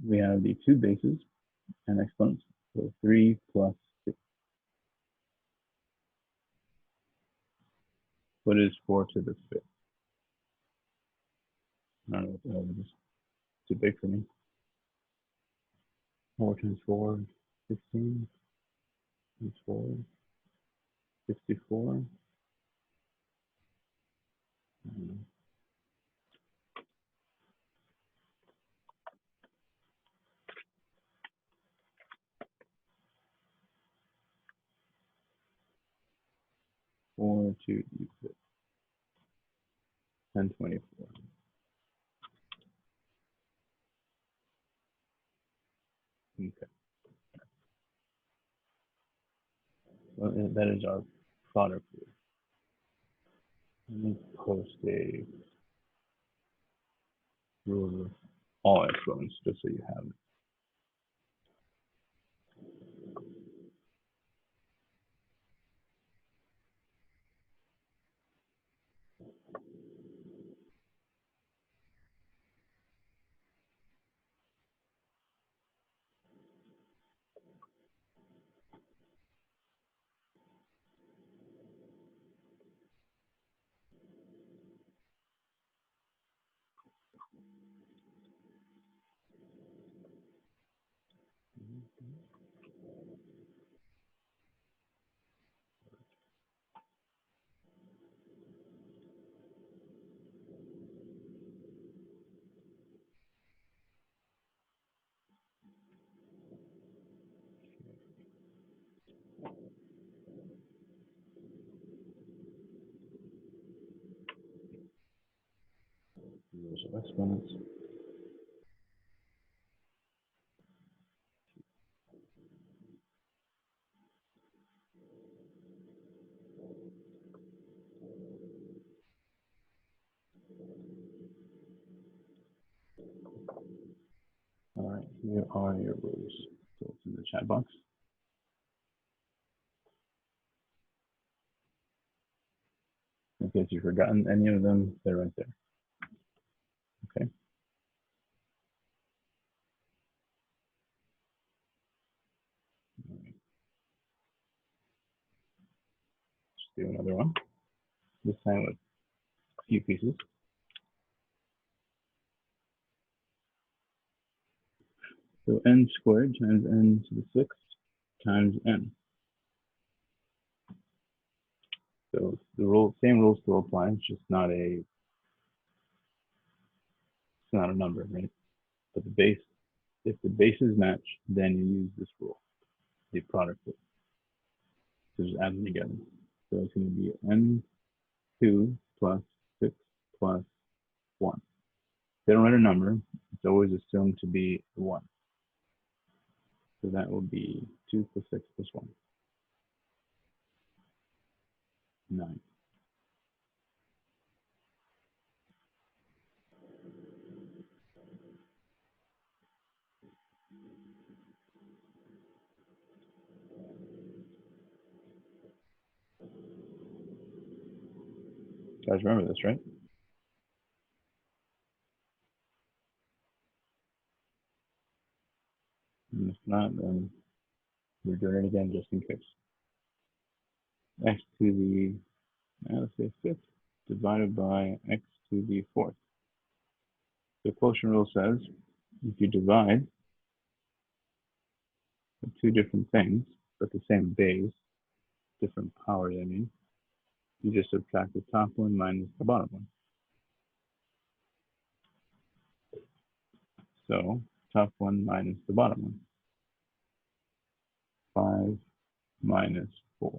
we have the two bases and exponents. So 3 plus 6. What is 4 to the 5th? I don't know what the hell it is. Too big for me. 4 times 4, 16. Times 4, 64. 4 to the 5th. 1024. Okay. Well, that is our product rule. Let me post a rule of all exponents just so you have it. Rules of exponents. All right, here are your rules. So it's in the chat box. In case you've forgotten any of them, they're right there. Okay. Right. Let's do another one. This time with a few pieces. So n squared times n to the 6th times n. So the same rules still apply. It's just not a number, right? But the base, if the bases match, then you use this rule, the product rule. So just add them together. So it's going to be n2 plus 6 plus 1. They don't write a number. It's always assumed to be 1. So that will be 2 plus 6 plus 1. 9. You guys remember this, right? And if not, then we're doing it again just in case. X to the, let's say 5th divided by x to the 4th. The quotient rule says if you divide two different things, but the same base, different powers, I mean, you just subtract the top one minus the bottom one. So top one minus the bottom one. 5 minus 4,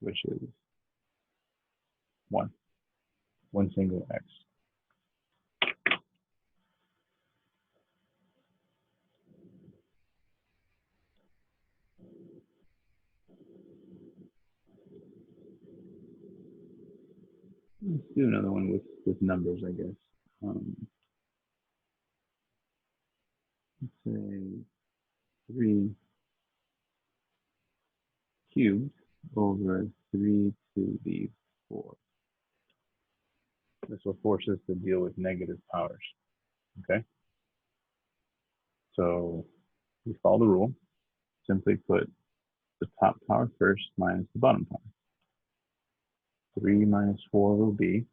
which is 1. One single x. Let's do another one with numbers, I guess. Let's say 3 cubed over 3 to the 4. This will force us to deal with negative powers, okay? So you follow the rule. Simply put the top power first minus the bottom power. 3 minus 4 will be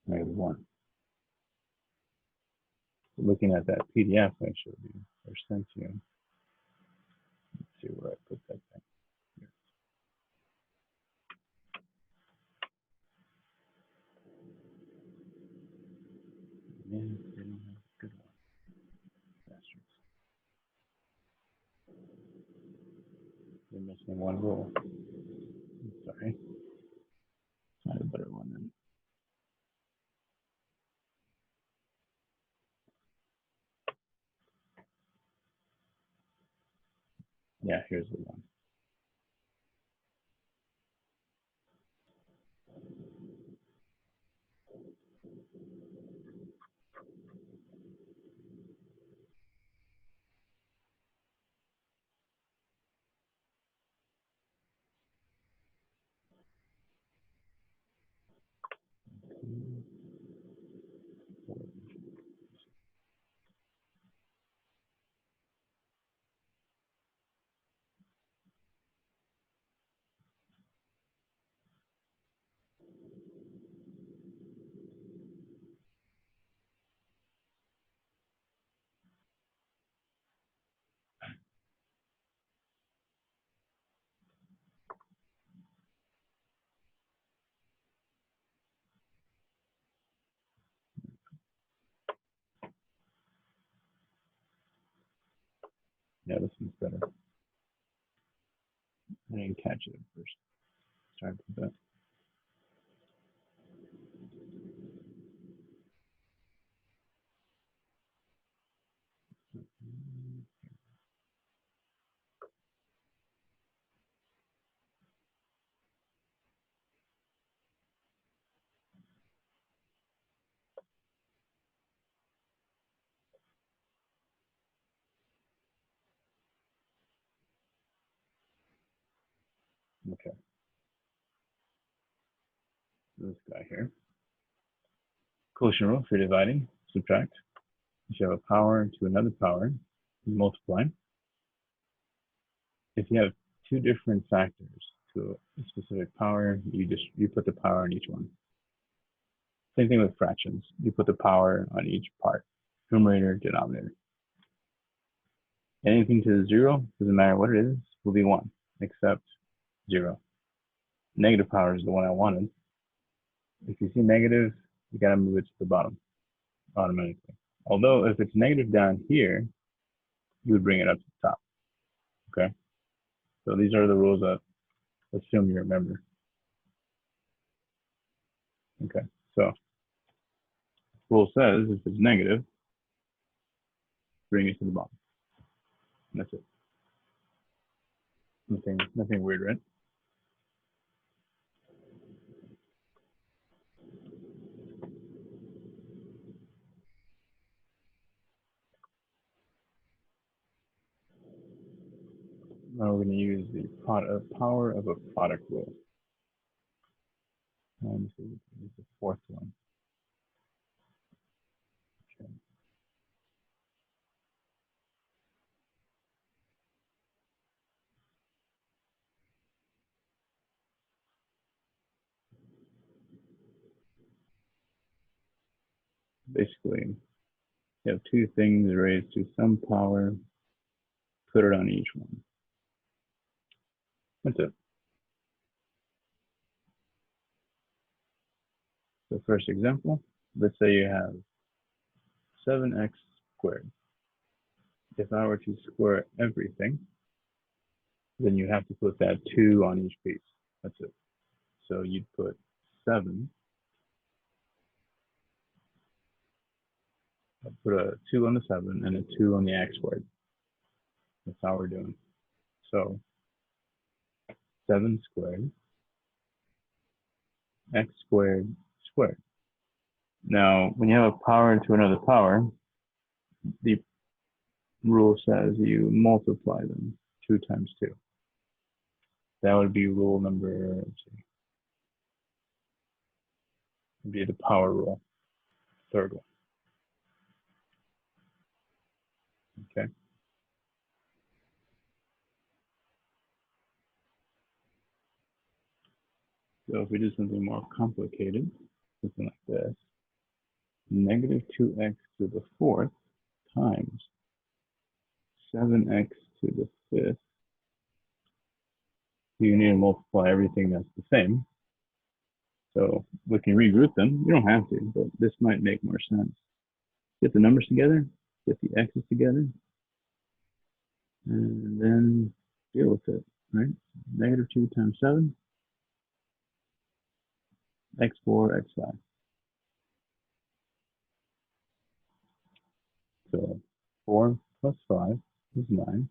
-1. Looking at that PDF I showed you or sent you. Let's see where I put that thing. Here. Man, they don't have a good one. Bastards. They're missing one rule. Sorry. Find a better one then. Yeah, here's the one. Yeah, this one's better. I didn't catch it at first. Sorry about that. Okay, this guy here. Quotient rule for dividing, subtract. If you have a power to another power, you multiply. If you have two different factors to a specific power, you put the power on each one. Same thing with fractions. You put the power on each part, numerator, denominator. Anything to the 0, doesn't matter what it is, will be 1, except 0. Negative power is the one I wanted. If you see negative, you gotta move it to the bottom automatically. Although if it's negative down here, you would bring it up to the top. Okay? So these are the rules that assume you remember. Okay, so rule says if it's negative, bring it to the bottom. That's it. Nothing weird, right? Now we're going to use the power of a product rule. And this is the fourth one. Okay. Basically, you have two things raised to some power, put it on each one. That's it. So first example, let's say you have 7x squared. If I were to square everything, then you have to put that 2 on each piece. That's it. So you'd put 7. I'll put a 2 on the 7 and a 2 on the x squared. That's how we're doing. So 7 squared, x squared squared. Now, when you have a power to another power, the rule says you multiply them 2 times 2. That would be rule number, let's see, would be the power rule, third one. Okay. So if we do something more complicated, something like this, negative 2x to the fourth times 7x to the fifth. You need to multiply everything that's the same. So we can regroup them. You don't have to, but this might make more sense. Get the numbers together, get the x's together, and then deal with it, right? Negative 2 times 7, x4, x5. So 4 plus 5 is 9.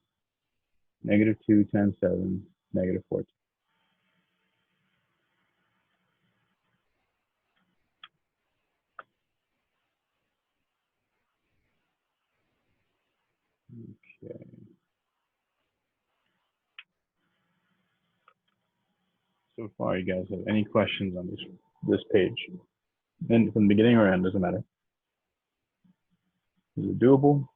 Negative 2 times 7, negative 14. Okay. So far, you guys have any questions on this page? And from the beginning or end, doesn't matter. Is it doable?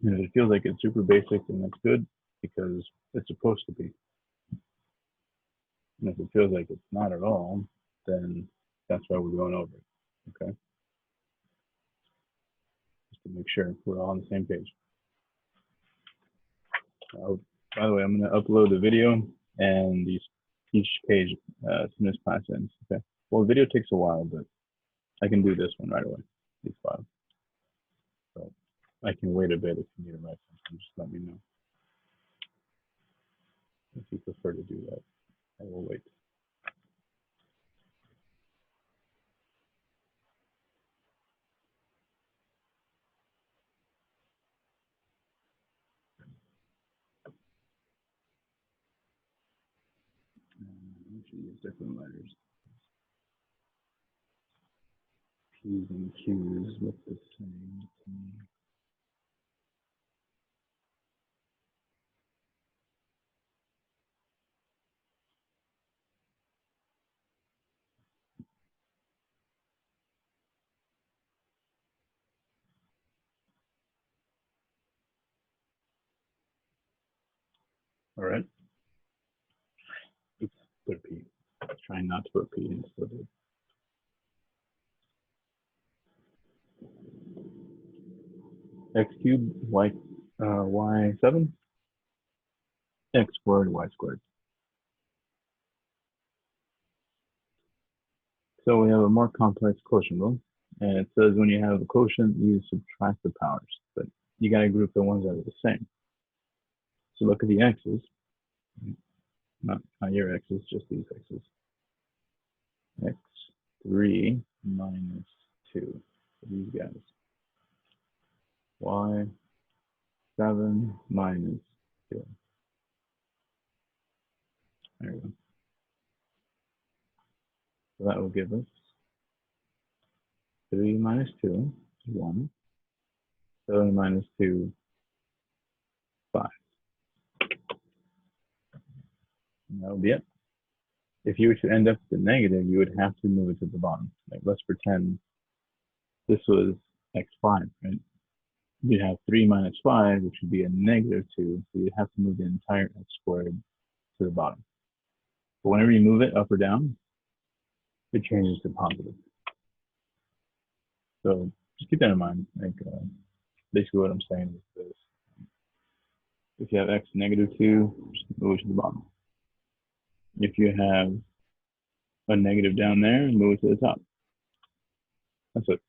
And if it feels like it's super basic, then that's good because it's supposed to be. And if it feels like it's not at all, then that's why we're going over it. Okay. Just to make sure we're all on the same page. By the way, I'm going to upload the video and each page as soon as class ends. Okay. Well, the video takes a while, but I can do this one right away. These files. So I can wait a bit if you need to write something. Just let me know. If you prefer to do that, I will wait. We should use different letters. P's and Q's look the same to me. All right. Oops, put a P. Trying not to put a P in so that x cubed, y7, x squared, y squared. So we have a more complex quotient rule. And it says when you have a quotient, you subtract the powers. But you got to group the ones that are the same. So look at the x's. Not your x's, just these x's. x3 minus 2 for these guys. y7 minus 2. There we go. So that will give us 3 minus 2 is 1. 7 minus 2, 5. And that would be it. If you were to end up with the negative, you would have to move it to the bottom. Like let's pretend this was x5, right? You'd have 3 minus 5, which would be a negative 2. So you'd have to move the entire x squared to the bottom. But whenever you move it up or down, it changes to positive. So just keep that in mind. Like basically what I'm saying is this. If you have x negative 2, just move it to the bottom. If you have a negative down there, move it to the top. That's it.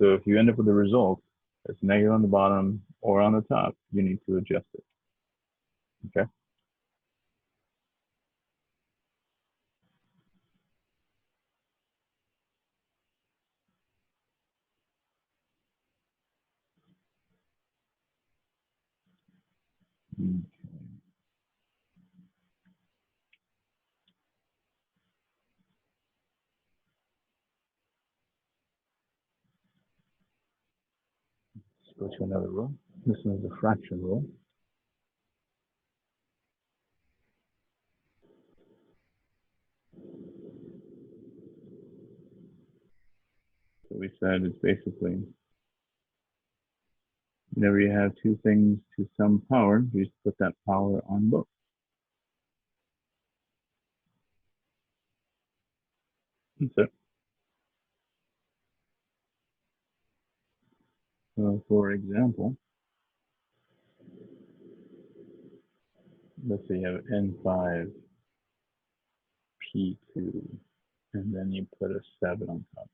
So if you end up with a result that's negative on the bottom or on the top, you need to adjust it. Okay? Okay. Let's go to another rule. This one is the fraction rule. said, it's basically whenever you have two things to some power, you just put that power on both. That's it. So for example, let's say you have N5 P2, and then you put a 7 on top.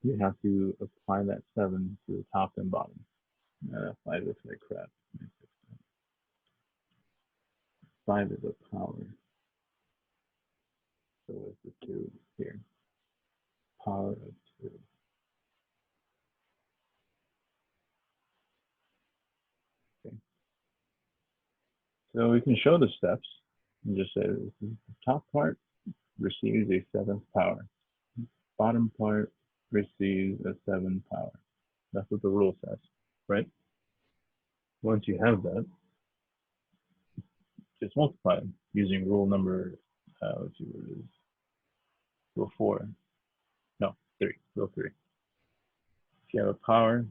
You have to apply that 7 to the top and bottom. That 5 looks like crap. 5 is a power. So what's the 2 here? Power of 2. Okay. So we can show the steps and just say the top part receives a 7th power. Bottom part receives a 7 power. That's what the rule says, right? Once you have that, just multiply them using rule number, let's see what it is, rule 4. No, 3, rule 3. If you have a power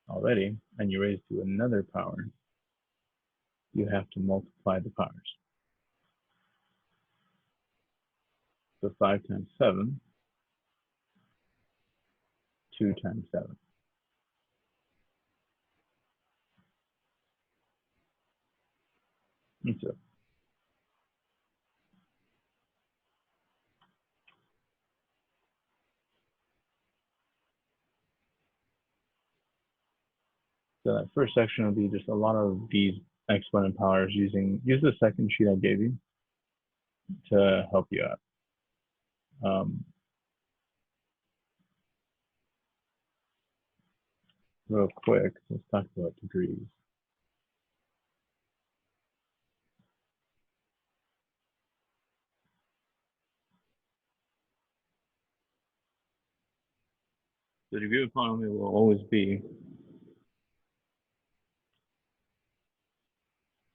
already and you raise to another power, you have to multiply the powers. So 5 times 7, 2 times 7. And so that first section will be just a lot of these exponent powers use the second sheet I gave you to help you out. Real quick, let's talk about degrees. The degree of polynomial will always be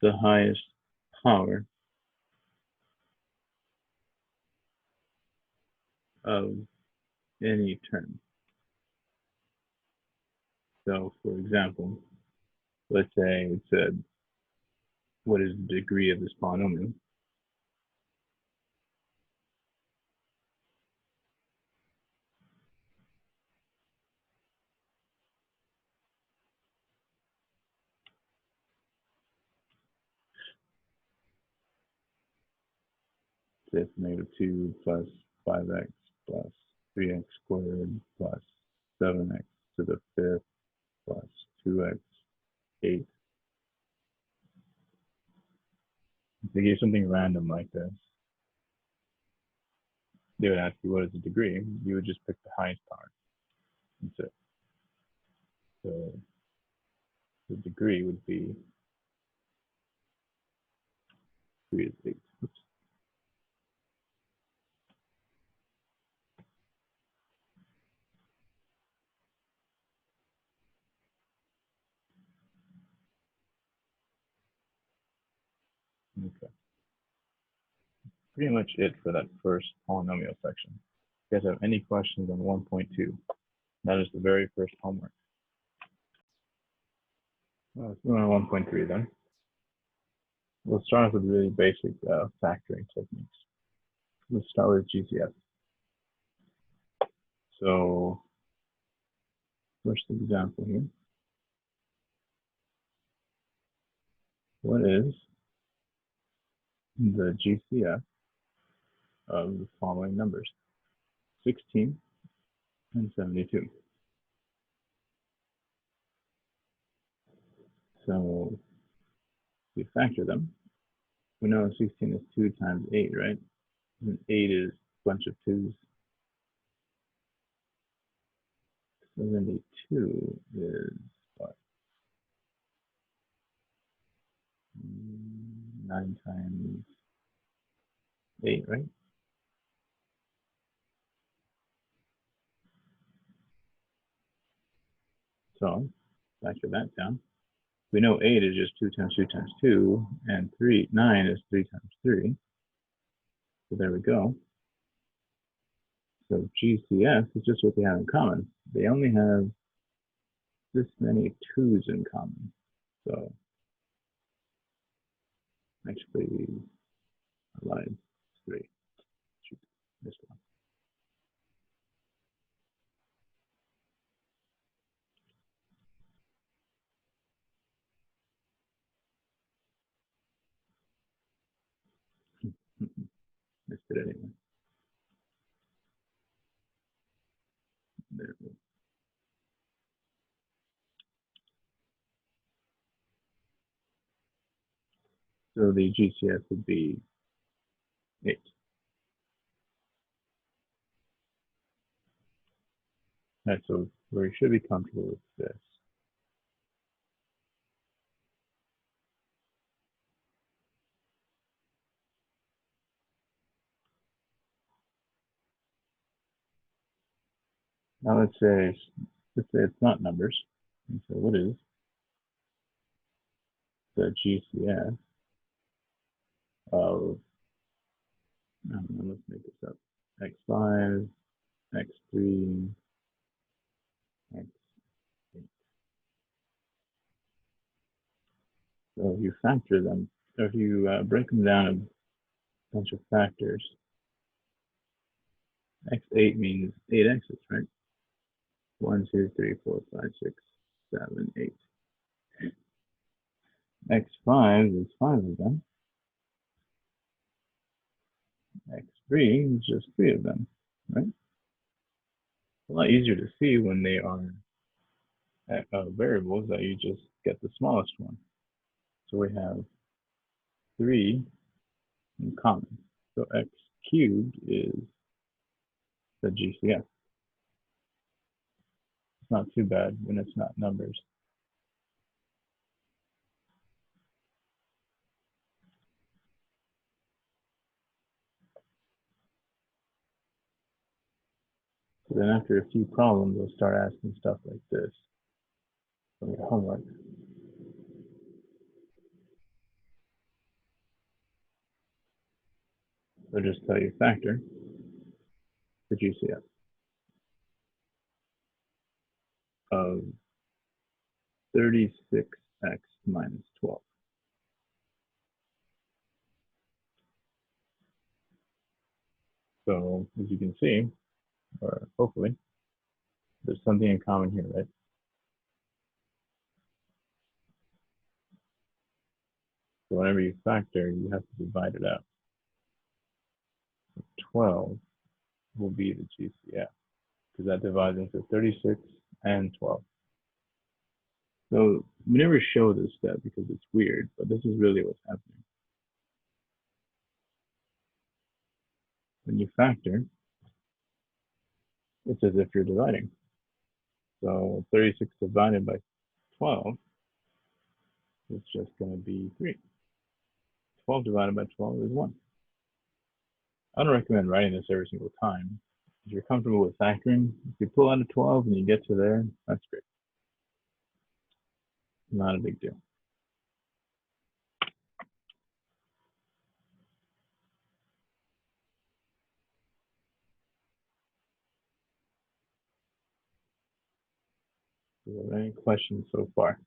the highest power of any term. So for example, let's say it said, what is the degree of this polynomial? Say it's -2 plus 5x plus 3x squared plus 7x to the 5th plus 2x 8. If they gave something random like this, they would ask you what is the degree. You would just pick the highest power. That's it. So the degree would be 3 is 8. Oops. Okay. Pretty much it for that first polynomial section. If you guys have any questions on 1.2, that is the very first homework. Let's move on to 1.3 then. We'll start off with really basic factoring techniques. Let's start with GCF. So first example here. What is the GCF of the following numbers? 16 and 72. So we factor them. We know 16 is 2 times 8, right? And 8 is a bunch of 2's. 72 is what? 9 times 8, right? So factor that down. We know 8 is just 2 times 2 times 2, and 9 is 3 times 3. So there we go. So GCS is just what they have in common. They only have this many 2's in common. So actually, I lied. 3. Shoot, missed one. Missed it anyway. There it goes. So the GCS would be 8. All right, so we should be comfortable with this. Now let's say it's not numbers. And so what is the GCS of, I don't know, let's make this up, x5, x3, x8. So if you factor them, or if you break them down a bunch of factors, x8 means 8 x's, right? 1, 2, 3, 4, 5, 6, 7, 8. x5 is 5 of them. x3 is just 3 of them, right? A lot easier to see when they are variables that you just get the smallest one. So we have 3 in common. So x cubed is the GCS. It's not too bad when it's not numbers. So then after a few problems, we'll start asking stuff like this from your homework. So just tell you factor the GCS of 36x minus 12. So as you can see, or hopefully, there's something in common here, right? So whenever you factor, you have to divide it out. So 12 will be the GCF because that divides into 36 and 12. So we never show this step because it's weird, but this is really what's happening. When you factor, it's as if you're dividing. So 36 divided by 12 is just going to be 3. 12 divided by 12 is 1. I don't recommend writing this every single time. If you're comfortable with factoring, if you pull out a 12 and you get to there, that's great. Not a big deal. Do you have any questions so far?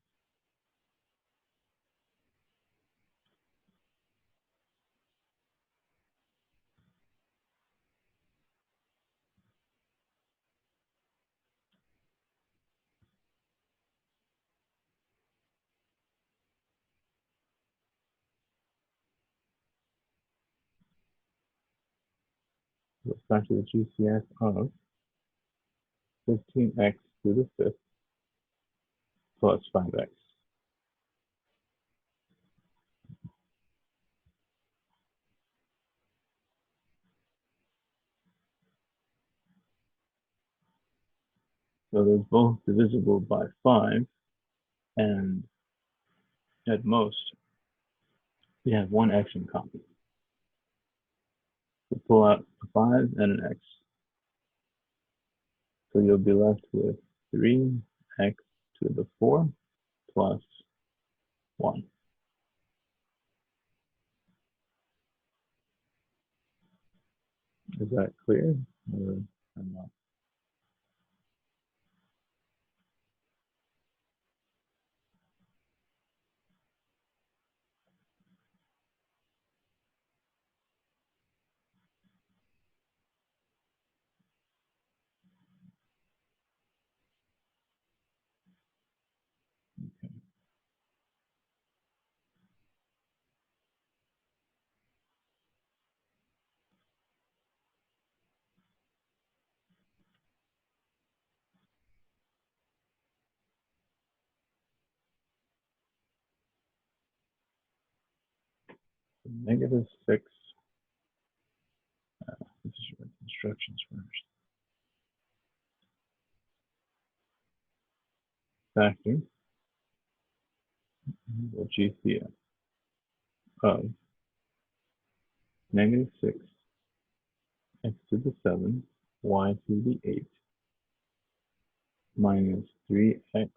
Let's factor the GCF of 15x to the fifth plus 5x. So they're both divisible by 5, and at most, we have one x in common. So pull out a 5 and an x. So you'll be left with 3x to the 4 plus 1. Is that clear? Or turn off. -6. Let's just write the instructions first. Factor the GCF of -6 x to the 7 y to the 8 minus 3x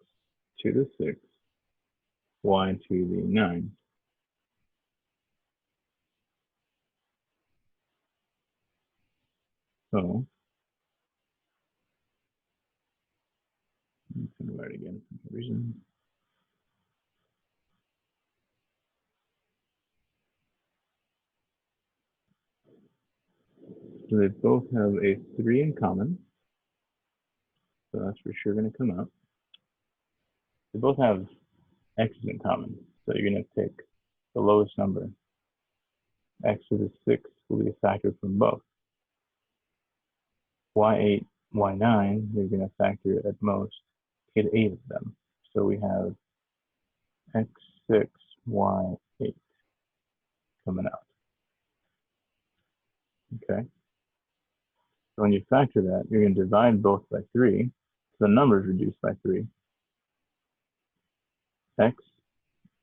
to the 6 y to the 9. So I'm going to write again for some reason. So they both have a 3 in common. So that's for sure going to come out. They both have x's in common. So you're going to take the lowest number. X to the 6 will be a factor from both. Y8, Y9, you're going to factor at most, get 8 of them. So we have X6, Y8 coming out. Okay. So when you factor that, you're going to divide both by 3. So the number is reduced by 3. X,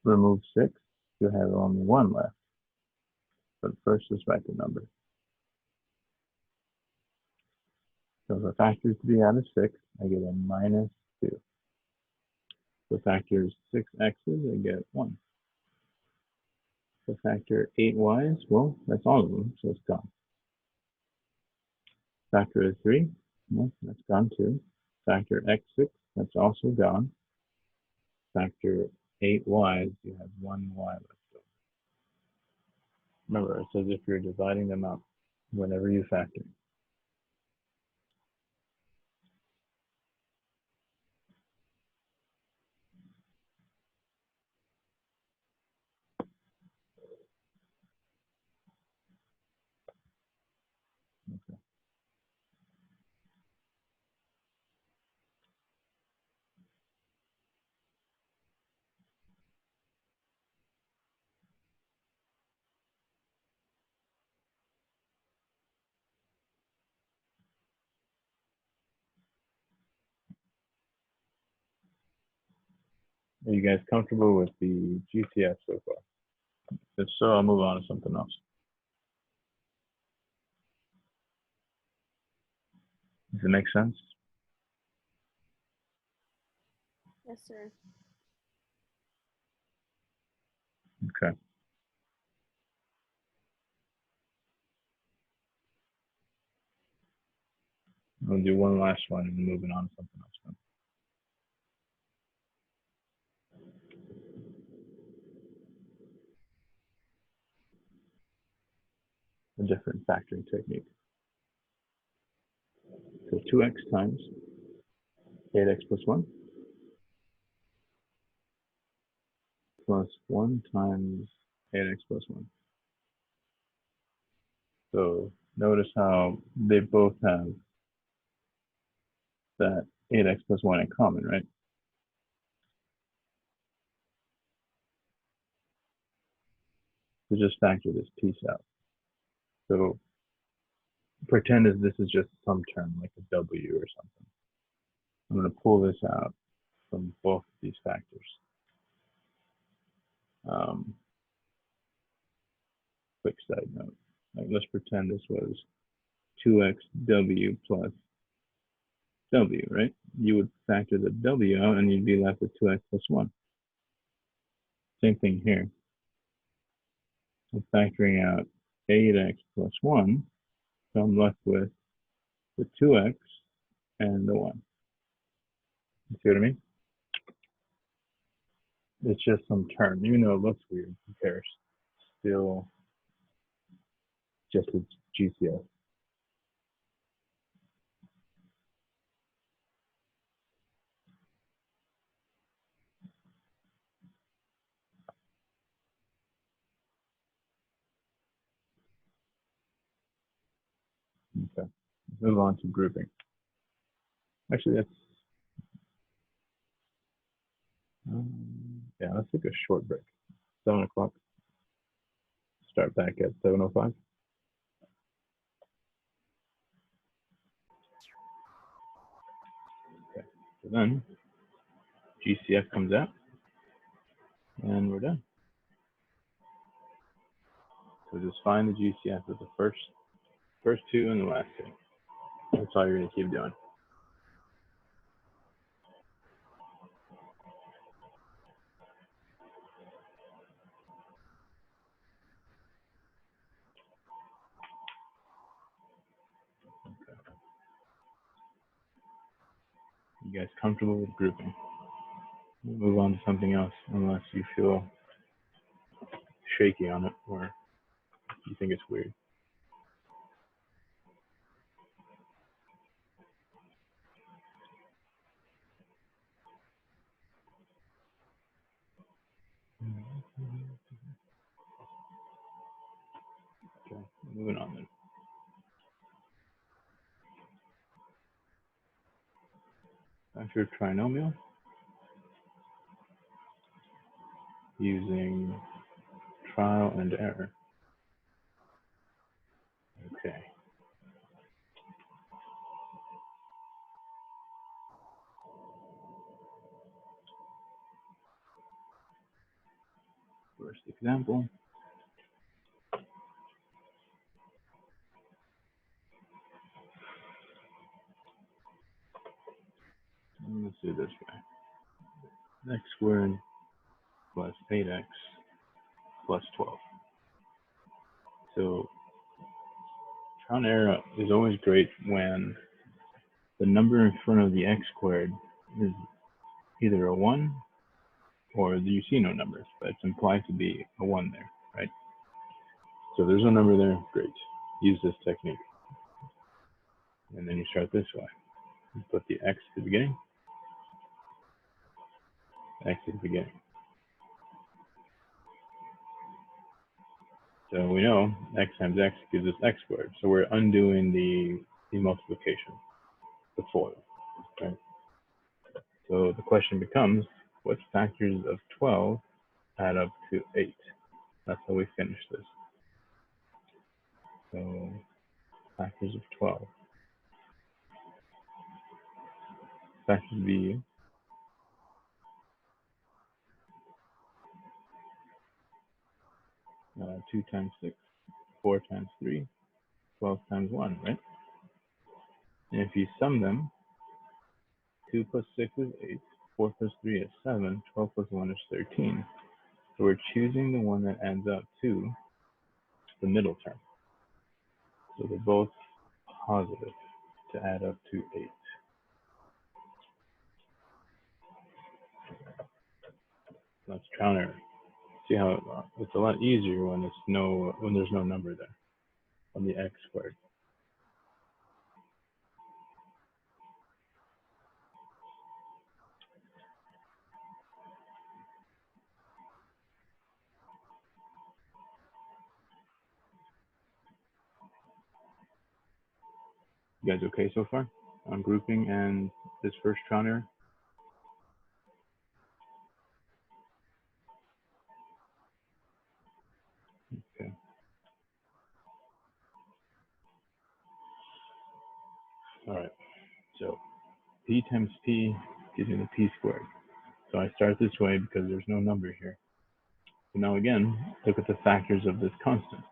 remove 6, you'll have only 1 left. But first, let's write the number. So if I factor 3 out of 6, I get a -2. So factor 6 x's, I get 1. So factor 8 y's, well, that's all of them, so it's gone. Factor 3, well, that's gone too. Factor x6, that's also gone. Factor 8 y's, you have 1 y left over. Remember, it's as if you're dividing them up whenever you factor. Okay. Are you guys comfortable with the GCF so far? If so, I'll move on to something else. Does it make sense? Yes, sir. Okay. We'll do one last one and moving on to something else then. A different factoring technique. So 2x times 8x plus 1 plus 1 times 8x plus 1. So notice how they both have that 8x plus 1 in common, right? So just factor this piece out. So pretend as this is just some term like a W or something. I'm going to pull this out from both of these factors. Quick side note. Like, let's pretend this was 2xw plus w, right? You would factor the w out and you'd be left with 2x plus 1. Same thing here. I'm factoring out 8x plus 1, so I'm left with the 2x and the 1. You see what I mean? It's just some term. Even though it looks weird, who cares? Still just its GCF. Okay. Let's move on to grouping. Actually, that's yeah. Let's take a short break. 7 o'clock. Start back at 7:05. Okay. So then GCF comes out, and we're done. So just find the GCF of the first two and the last two. That's all you're gonna keep doing. You guys comfortable with grouping? We'll move on to something else, unless you feel shaky on it or you think it's weird. Okay, moving on then. Factor trinomial using trial and error. Okay. First example. Let's do this way. X squared plus 8x plus 12. So trial and error is always great when the number in front of the x squared is either a 1 or you see no numbers, but it's implied to be a 1 there, right? So if there's no number there, great. Use this technique. And then you start this way. You put the x to the beginning, x to the beginning. So we know x times x gives us x squared. So we're undoing the multiplication, the FOIL, right? So the question becomes, what factors of 12 add up to 8? That's how we finish this. So factors of 12. Factors be 2 times 6, 4 times 3, 12 times 1, right? And if you sum them, 2 plus 6 is 8, 4 plus 3 is 7, 12 plus 1 is 13. So we're choosing the one that adds up to the middle term. So they're both positive to add up to 8. That's trial and error. See how it's a lot easier when there's no number there on the x squared. You guys okay so far on grouping and this first trial and error? Okay. All right. So p times p gives me the p squared. So I start this way because there's no number here. So now again, look at the factors of this constant.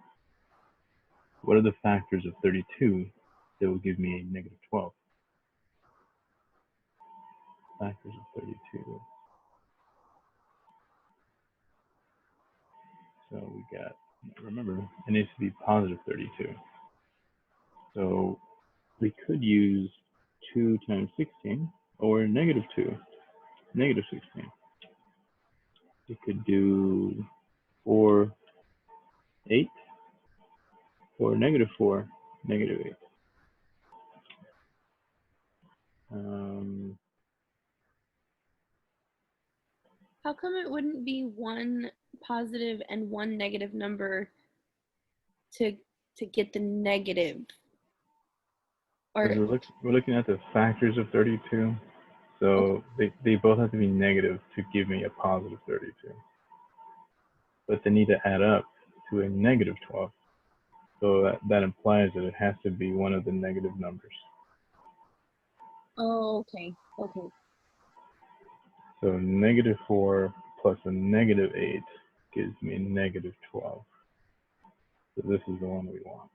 What are the factors of 32 that will give me a negative 12? Factors of 32. So we got, remember, it needs to be positive 32. So we could use 2 times 16 or negative 2, negative 16. We could do 4, 8 or negative 4, negative 8. How come it wouldn't be one positive and one negative number to get the negative? Or We're looking at the factors of 32. So they both have to be negative to give me a positive 32. But they need to add up to a negative 12. So that implies that it has to be one of the negative numbers. oh, okay. Okay. So negative 4 plus a negative 8 gives me negative 12. So this is the one we want.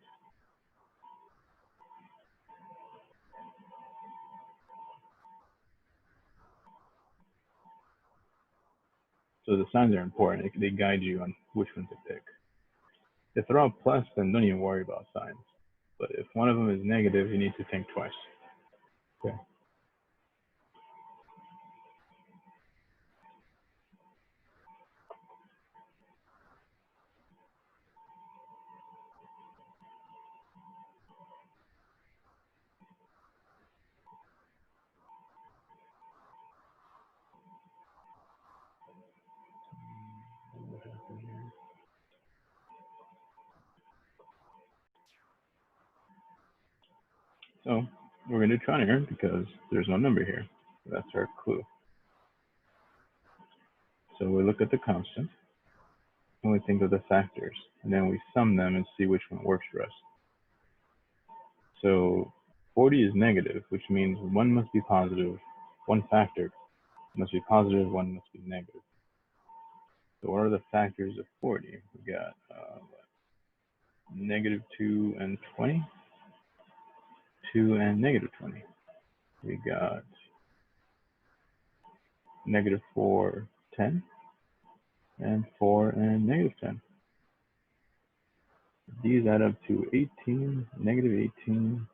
So the signs are important. They guide you on which one to pick. If they're all plus, then don't even worry about signs. But if one of them is negative, you need to think twice. Okay. So we're going to try and error because there's no number here. So that's our clue. So we look at the constant and we think of the factors, and then we sum them and see which one works for us. So 40 is negative, which means one must be positive, one factor must be positive, one must be negative. So what are the factors of 40? We got negative 2 and 20, 2 and negative 20. We got negative 4, 10, and 4 and negative 10. These add up to 18, negative 18,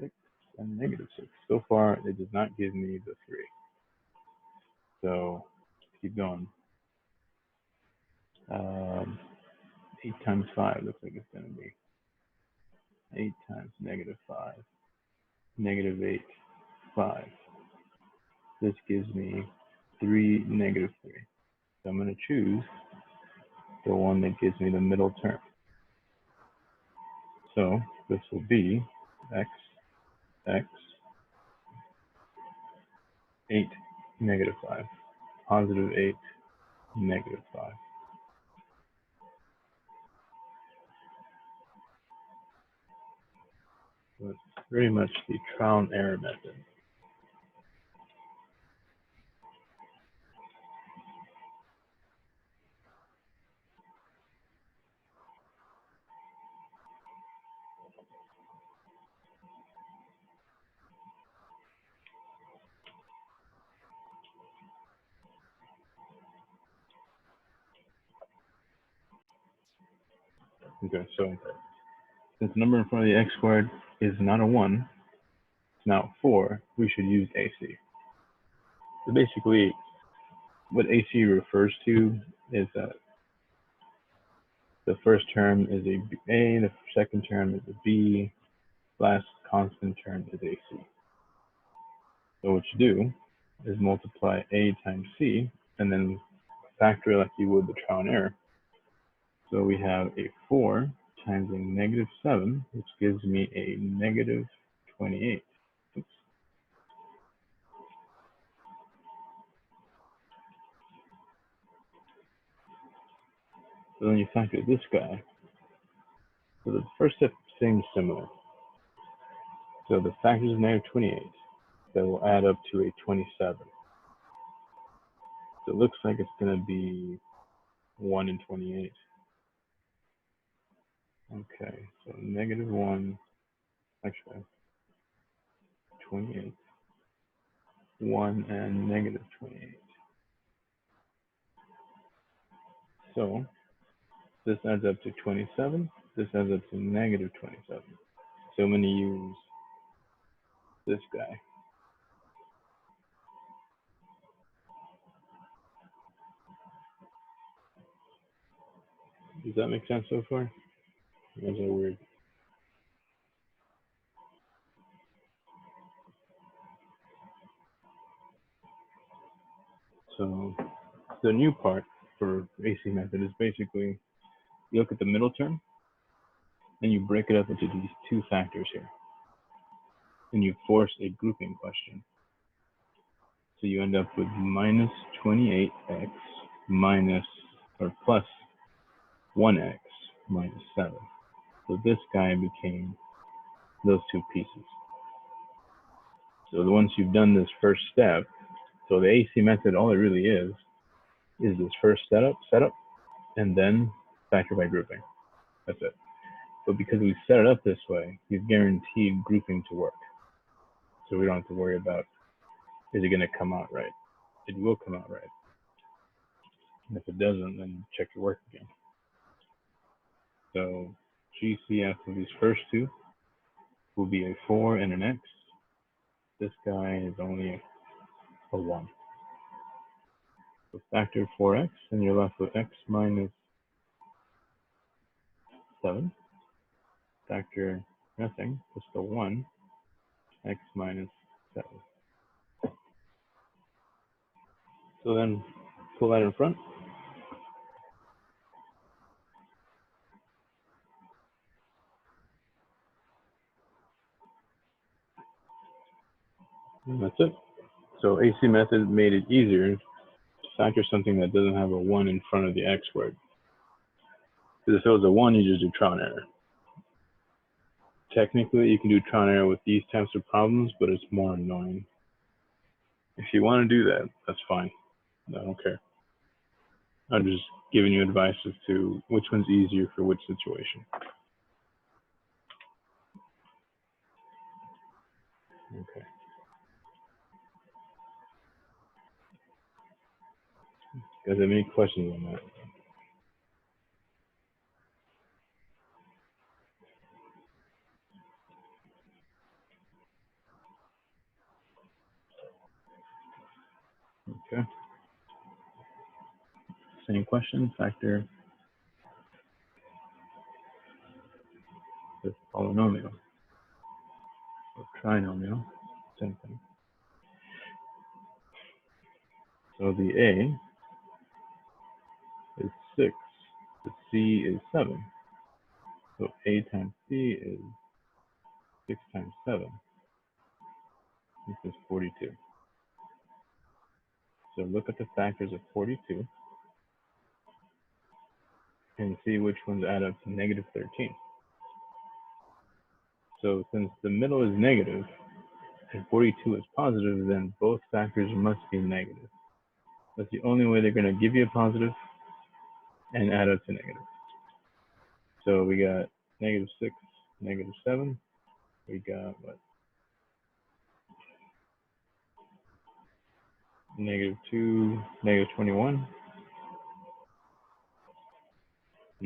6, and negative 6. So far, it does not give me the 3. So keep going. 8 times 5 looks like it's going to be 8 times negative 5, negative 8, 5. This gives me 3, negative 3. So I'm going to choose the one that gives me the middle term. So this will be x, x, 8, negative 5, positive 8, negative 5. So it's very much the trial and error method. Okay, so since the number in front of the x squared is not a 1, it's now 4, we should use AC. So basically, what AC refers to is that the first term is a the second term is a B, last constant term is AC. So what you do is multiply A times C and then factor like you would the trial and error. So we have a 4 times a negative 7, which gives me a negative 28. Oops. So then you factor this guy. So the first step seems similar. So the factors of negative 28, that will add up to a 27. So it looks like it's going to be 1 and 28. Okay, so negative 1, actually, 28. 1 and negative 28. So this adds up to 27. This adds up to negative 27. So I'm going to use this guy. Does that make sense so far? That's a weird. So the new part for AC method is basically you look at the middle term and you break it up into these two factors here. And you force a grouping question. So you end up with minus 28x minus or plus 1x minus 7. So this guy became those two pieces. So once you've done this first step, so the AC method, all it really is this first setup, and then factor by grouping. That's it. But because we set it up this way, you've guaranteed grouping to work. So we don't have to worry about, is it going to come out right? It will come out right. And if it doesn't, then check your work again. So GCF of these first two will be a 4 and an x. This guy is only a 1. So factor 4x, and you're left with x minus 7. Factor nothing, just a 1, x minus 7. So then pull that in front. And that's it. So AC method made it easier to factor something that doesn't have a 1 in front of the x word. Because if it was a 1, you just do trial and error. Technically, you can do trial and error with these types of problems, but it's more annoying. If you want to do that, that's fine. I don't care. I'm just giving you advice as to which one's easier for which situation. Okay. Guys have any questions on that? Okay. Same question, factor with polynomial or trinomial, same thing. So the A is 6, the C is 7. So A times C is 6 times 7. This is 42. So look at the factors of 42 and see which ones add up to negative 13. So since the middle is negative and 42 is positive, then both factors must be negative. That's the only way they're going to give you a positive and add up to negative. So we got negative 6, negative 7. We got what? Negative 2, negative 21. I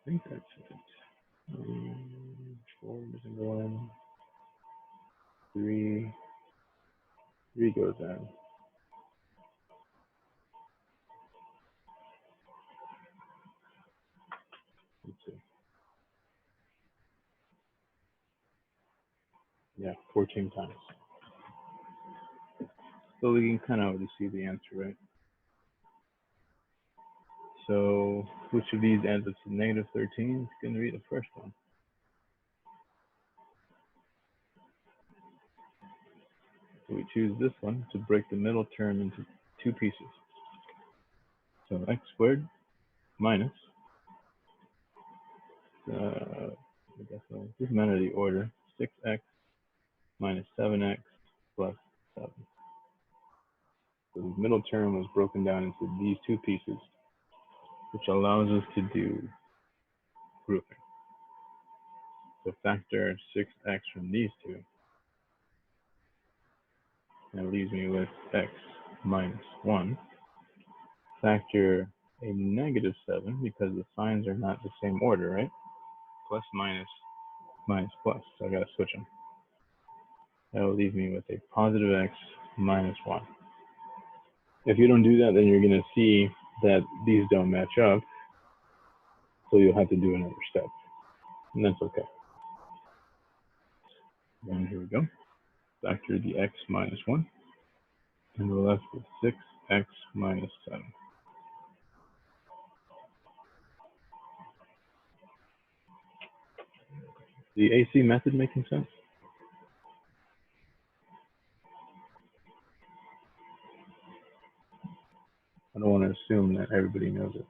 think that's it. 4 missing 1. 3 goes down. Let's see. Yeah, 14 times. So we can kind of already see the answer, right? So which of these adds up to negative 13? It's going to be the first one. So we choose this one to break the middle term into two pieces. So x squared minus, this is not of the order, 6x minus 7x plus 7. So the middle term was broken down into these two pieces, which allows us to do grouping. So factor 6x from these two, and it leaves me with x minus 1. Factor a negative 7 because the signs are not the same order, right? Plus, minus, minus, plus. So I got to switch them. That will leave me with a positive x minus 1. If you don't do that, then you're going to see that these don't match up. So you'll have to do another step. And that's okay. And here we go. Factor the x minus 1. And we're left with 6x minus 7. The AC method making sense? I don't want to assume that everybody knows it.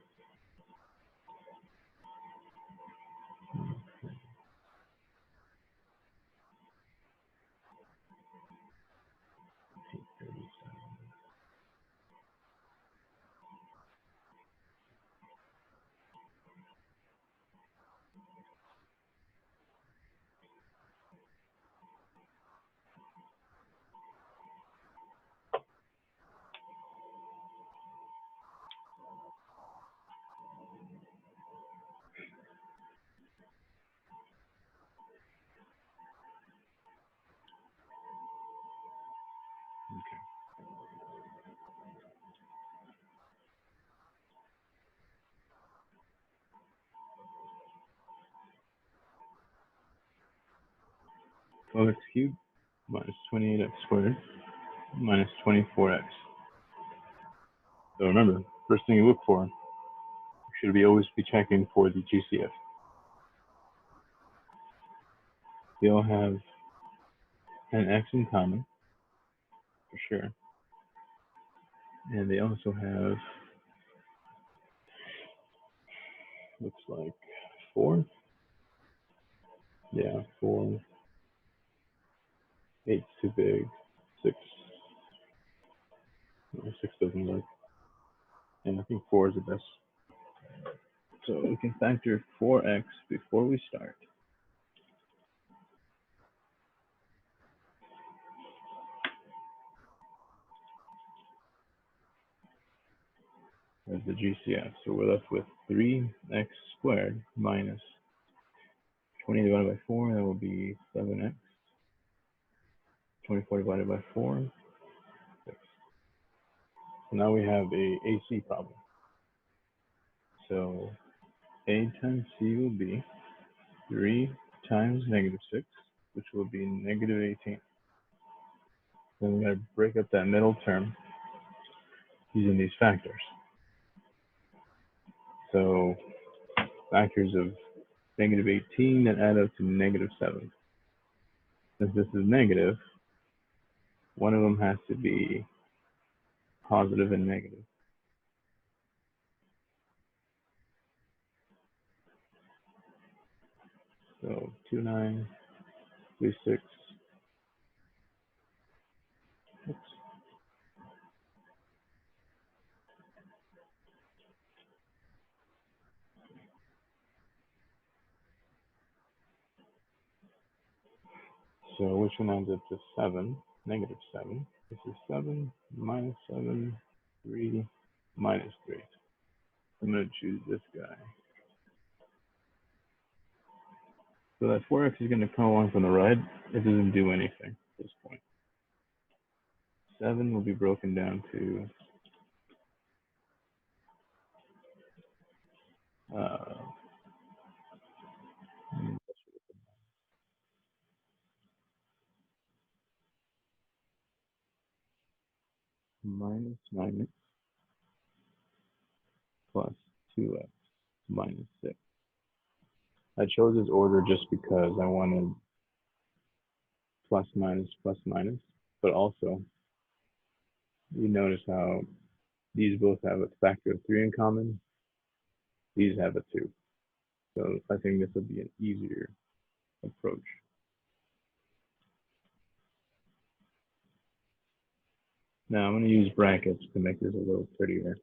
Okay. 12x cubed minus 28x squared minus 24x. So remember, first thing you look for, you should always be checking for the GCF. They all have an x in common, for sure. And they also have, looks like 4. Yeah, 4. 8's too big. 6. No, 6 doesn't work. And I think 4 is the best. So we can factor 4x before we start. There's the GCF. So we're left with 3x squared minus 20 divided by 4. That will be 7x. 24 divided by 4, 6. So now we have a AC problem. So A times C will be 3 times negative 6, which will be negative 18. Then we're going to break up that middle term using these factors. So factors of negative 18 that add up to negative 7. Since this is negative, one of them has to be positive and negative. So 2, 9, 3, 6. Oops. So which one ends up to 7? Negative 7. This is 7 minus 7, 3 minus 3. I'm going to choose this guy. So that 4x is going to come along from the right. It doesn't do anything at this point. 7 will be broken down to minus minus plus 2x minus 6. I chose this order just because I wanted plus minus plus minus, but also you notice how these both have a factor of 3 in common. These have a 2. So I think this will be an easier approach. Now I'm going to use brackets to make this a little prettier.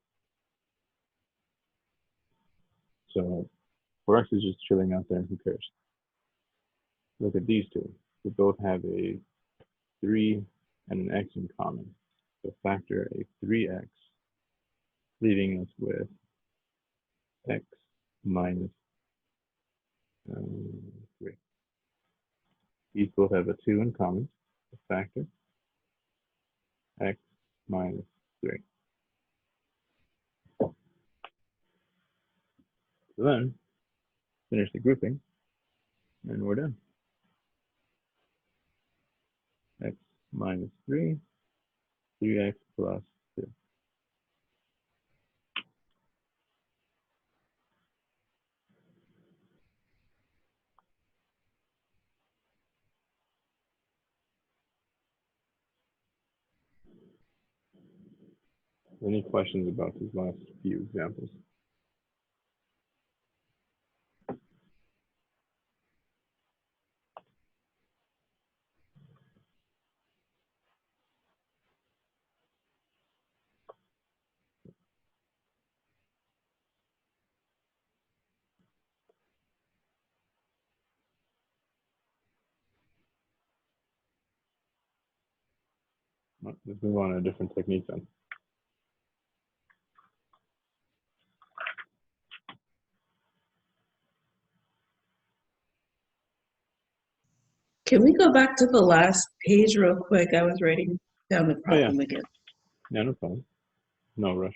So 4x is just chilling out there, who cares? Look at these two. They both have a 3 and an x in common. So factor a 3x, leaving us with x minus 3. These both have a 2 in common, a factor, x minus 3. So then, finish the grouping, and we're done. X minus 3, 3x plus 2. Any questions about these last few examples? Let's move on to a different technique then. Can we go back to the last page real quick? I was writing down the problem again. Yeah, no problem. No rush.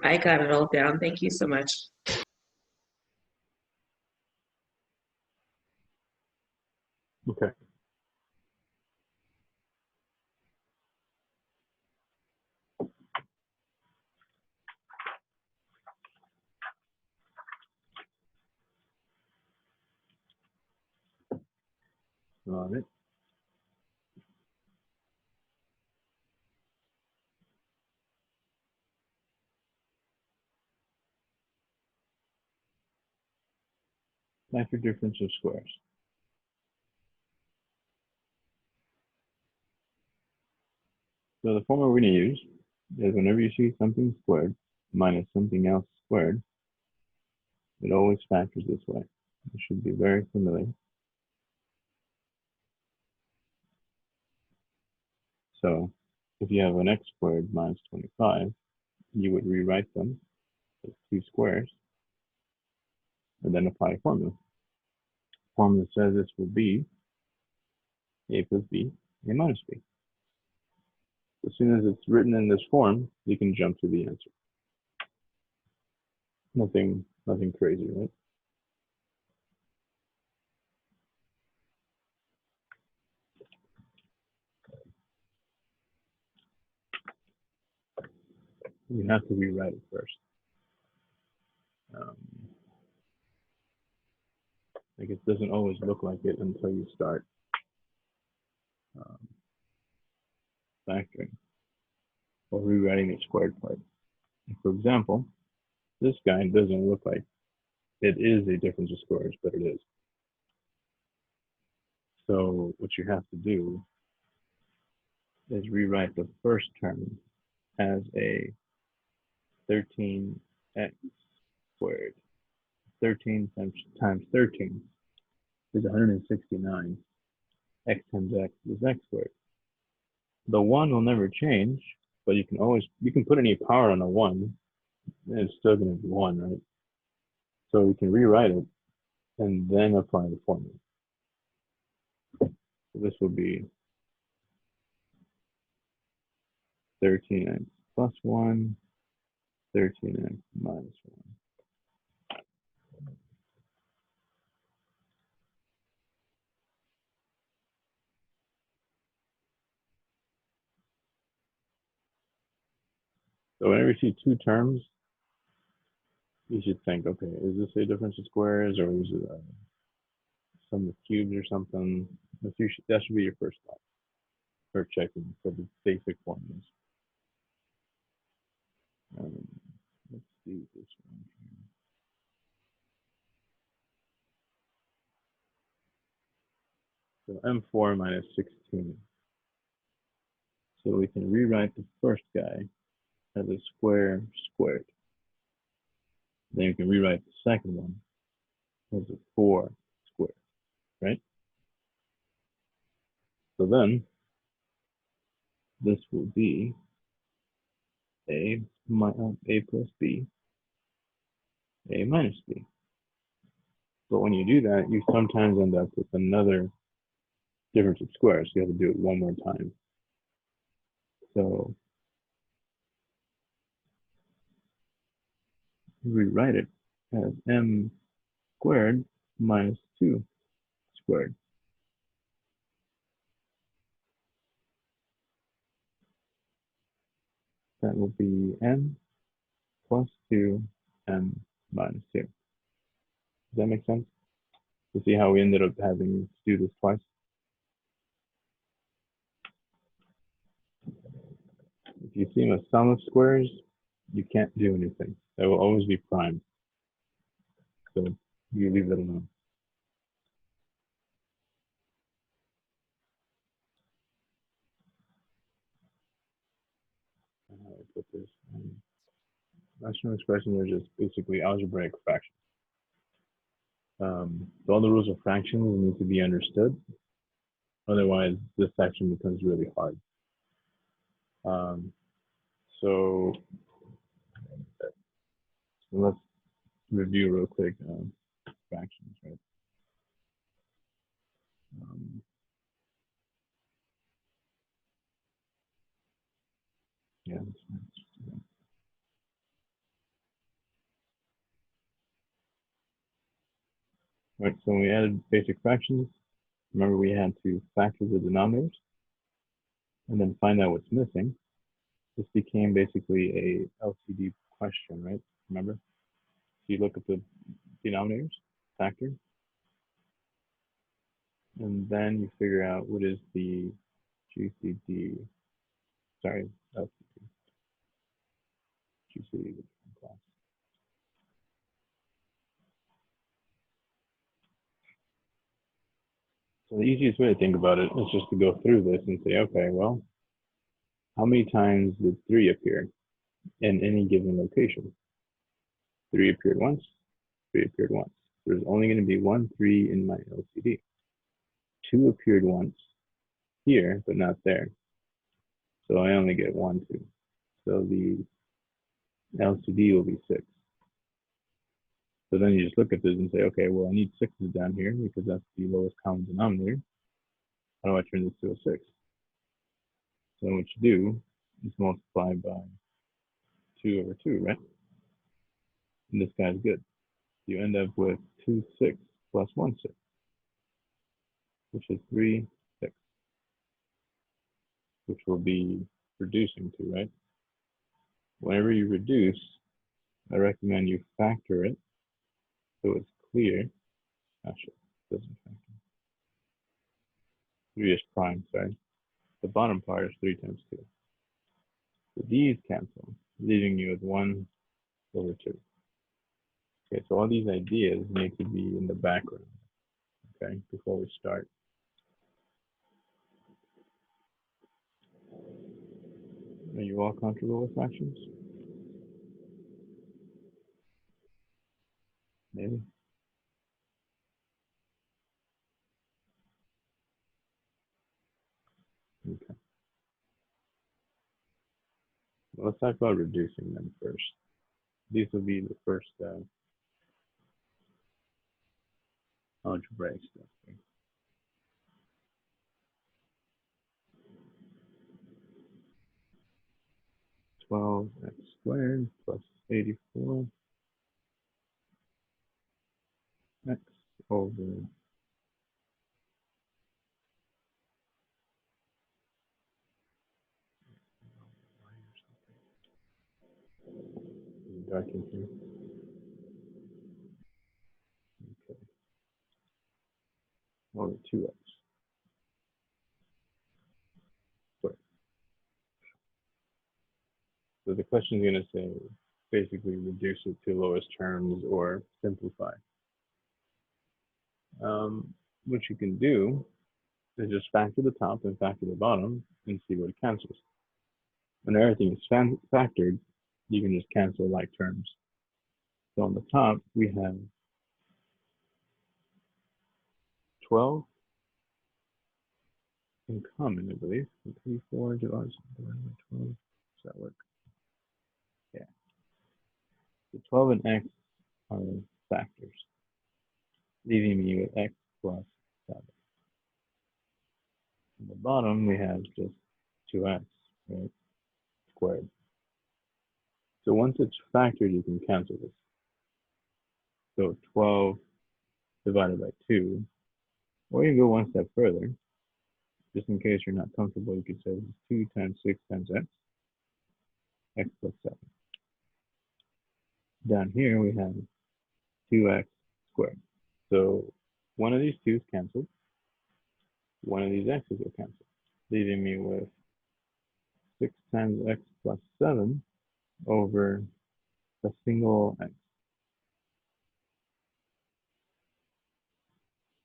I got it all down. Thank you so much. Okay. All right. Factor difference of squares. So the formula we're going to use is whenever you see something squared minus something else squared, it always factors this way. It should be very familiar. So if you have an x squared minus 25, you would rewrite them as 2 squares and then apply a formula. Formula says this will be a plus b, a minus b. As soon as it's written in this form, you can jump to the answer. Nothing crazy, right? You have to rewrite it first. Like it doesn't always look like it until you start factoring or rewriting the squared part. For example, this guy doesn't look like it is a difference of squares, but it is. So what you have to do is rewrite the first term as a 13x squared. 13 times 13 is 169. X times x is x squared. The 1 will never change, but you can put any power on a 1, and it's still going to be 1, right? So we can rewrite it and then apply the formula. So this will be 13x plus 1, 13x minus 1. So whenever you see two terms, you should think, okay, is this a difference of squares or is it a sum of cubes or something? That should be your first thought. or checking for the basic formulas. Let's do this one here. So M4 minus 16. So we can rewrite the first guy as a square squared. Then you can rewrite the second one as a 4 squared, right? So then this will be a plus b, a minus b. But when you do that, you sometimes end up with another difference of squares. You have to do it one more time. So rewrite it as m squared minus 2 squared. That will be n plus 2 m minus 2. Does that make sense? You see how we ended up having to do this twice? If you see a sum of squares, you can't do anything. That will always be prime. So you leave it alone. How do I put this? Rational expressions are just basically algebraic fractions. So all the rules of fractions need to be understood. Otherwise, this section becomes really hard. So let's review real quick fractions, right? Yeah. Right, so when we added basic fractions, remember we had to factor the denominators and then find out what's missing. This became basically a LCD question, right? Remember? So you look at the denominators, factor, and then you figure out what is the GCD, sorry, LCD, GCD class. So the easiest way to think about it is just to go through this and say, okay, well, how many times did 3 appear in any given location? 3 appeared once, 3 appeared once. There's only going to be 1 3 in my LCD. 2 appeared once here, but not there. So I only get 1 2. So the LCD will be 6. So then you just look at this and say, okay, well, I need 6s down here because that's the lowest common denominator. How do I turn this to a 6? So what you do is multiply by 2 over 2, right? And this guy's good. You end up with 2 6 plus 1 6, which is 3 6, which will be reducing to, right? Whenever you reduce, I recommend you factor it so it's clear. Actually, it doesn't factor. 3 is prime, sorry. The bottom part is 3 times 2. So these cancel, leaving you with 1 over 2. Okay, so all these ideas need to be in the background, okay, before we start. Are you all comfortable with fractions? Maybe. Okay. Well, let's talk about reducing them first. These will be the first algebraic stuff. 12x squared plus 84 x over dark in here. Okay. Over 2x. the question is going to say basically reduce it to lowest terms or simplify. What you can do is just factor the top and factor the bottom and see what it cancels. When everything is factored, you can just cancel like terms. So on the top, we have 12 in common, I believe. 3, 4 divided by 12. Does that work? Yeah. So 12 and x are factors, leaving me with x plus 7. On the bottom, we have just 2x, right, squared. So once it's factored, you can cancel this. So 12 divided by 2, or you can go one step further. Just in case you're not comfortable, you could say this is 2 times 6 times x plus 7. Down here, we have 2x squared. So one of these 2's canceled. One of these x's will cancel, leaving me with 6 times x plus 7 over a single x.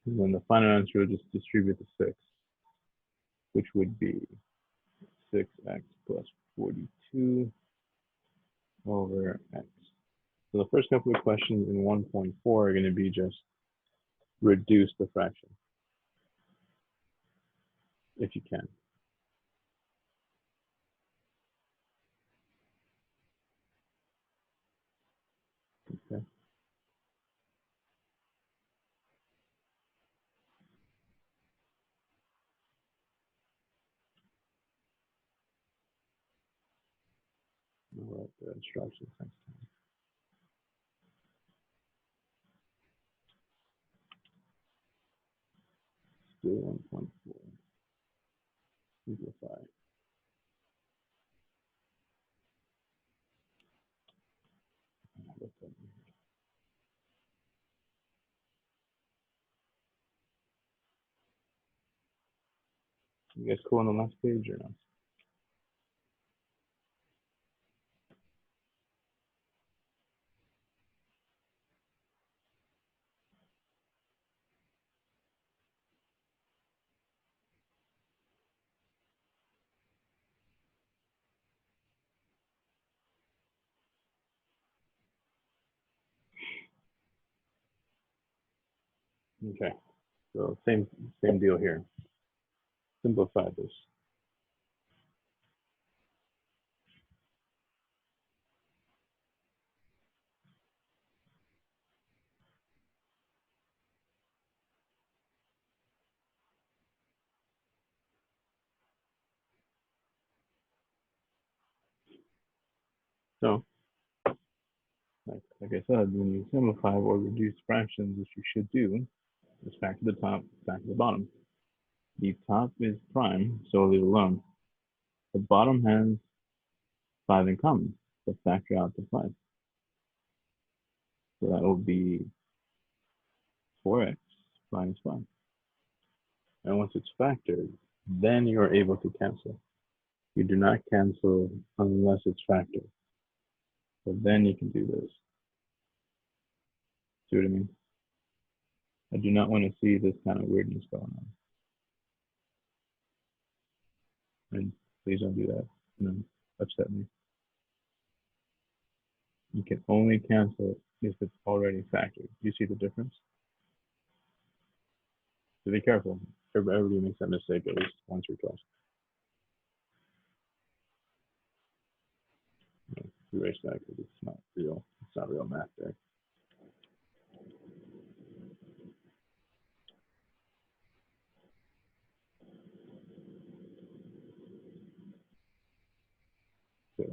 And then the final answer will just distribute the 6, which would be 6x plus 42 over x. So the first couple of questions in 1.4 are going to be just reduce the fraction, if you can. Okay. I'll write the instructions next time. Still 1.4. Simplify. You guys cool on the last page or no? Okay, so same deal here. Simplify this. So, like I said, when you simplify or reduce fractions, what you should do is factor the top, factor the bottom. The top is prime, so leave it alone. The bottom has 5 in common, so factor out the 5. So that will be 4x minus 5. And once it's factored, then you're able to cancel. You do not cancel unless it's factored. So then you can do this. See what I mean? I do not want to see this kind of weirdness going on. And please don't do that. Upset me. You can only cancel if it's already factored. You see the difference? So be careful. Everybody makes that mistake at least once or twice. Erase that because it's not real. It's not real math there. So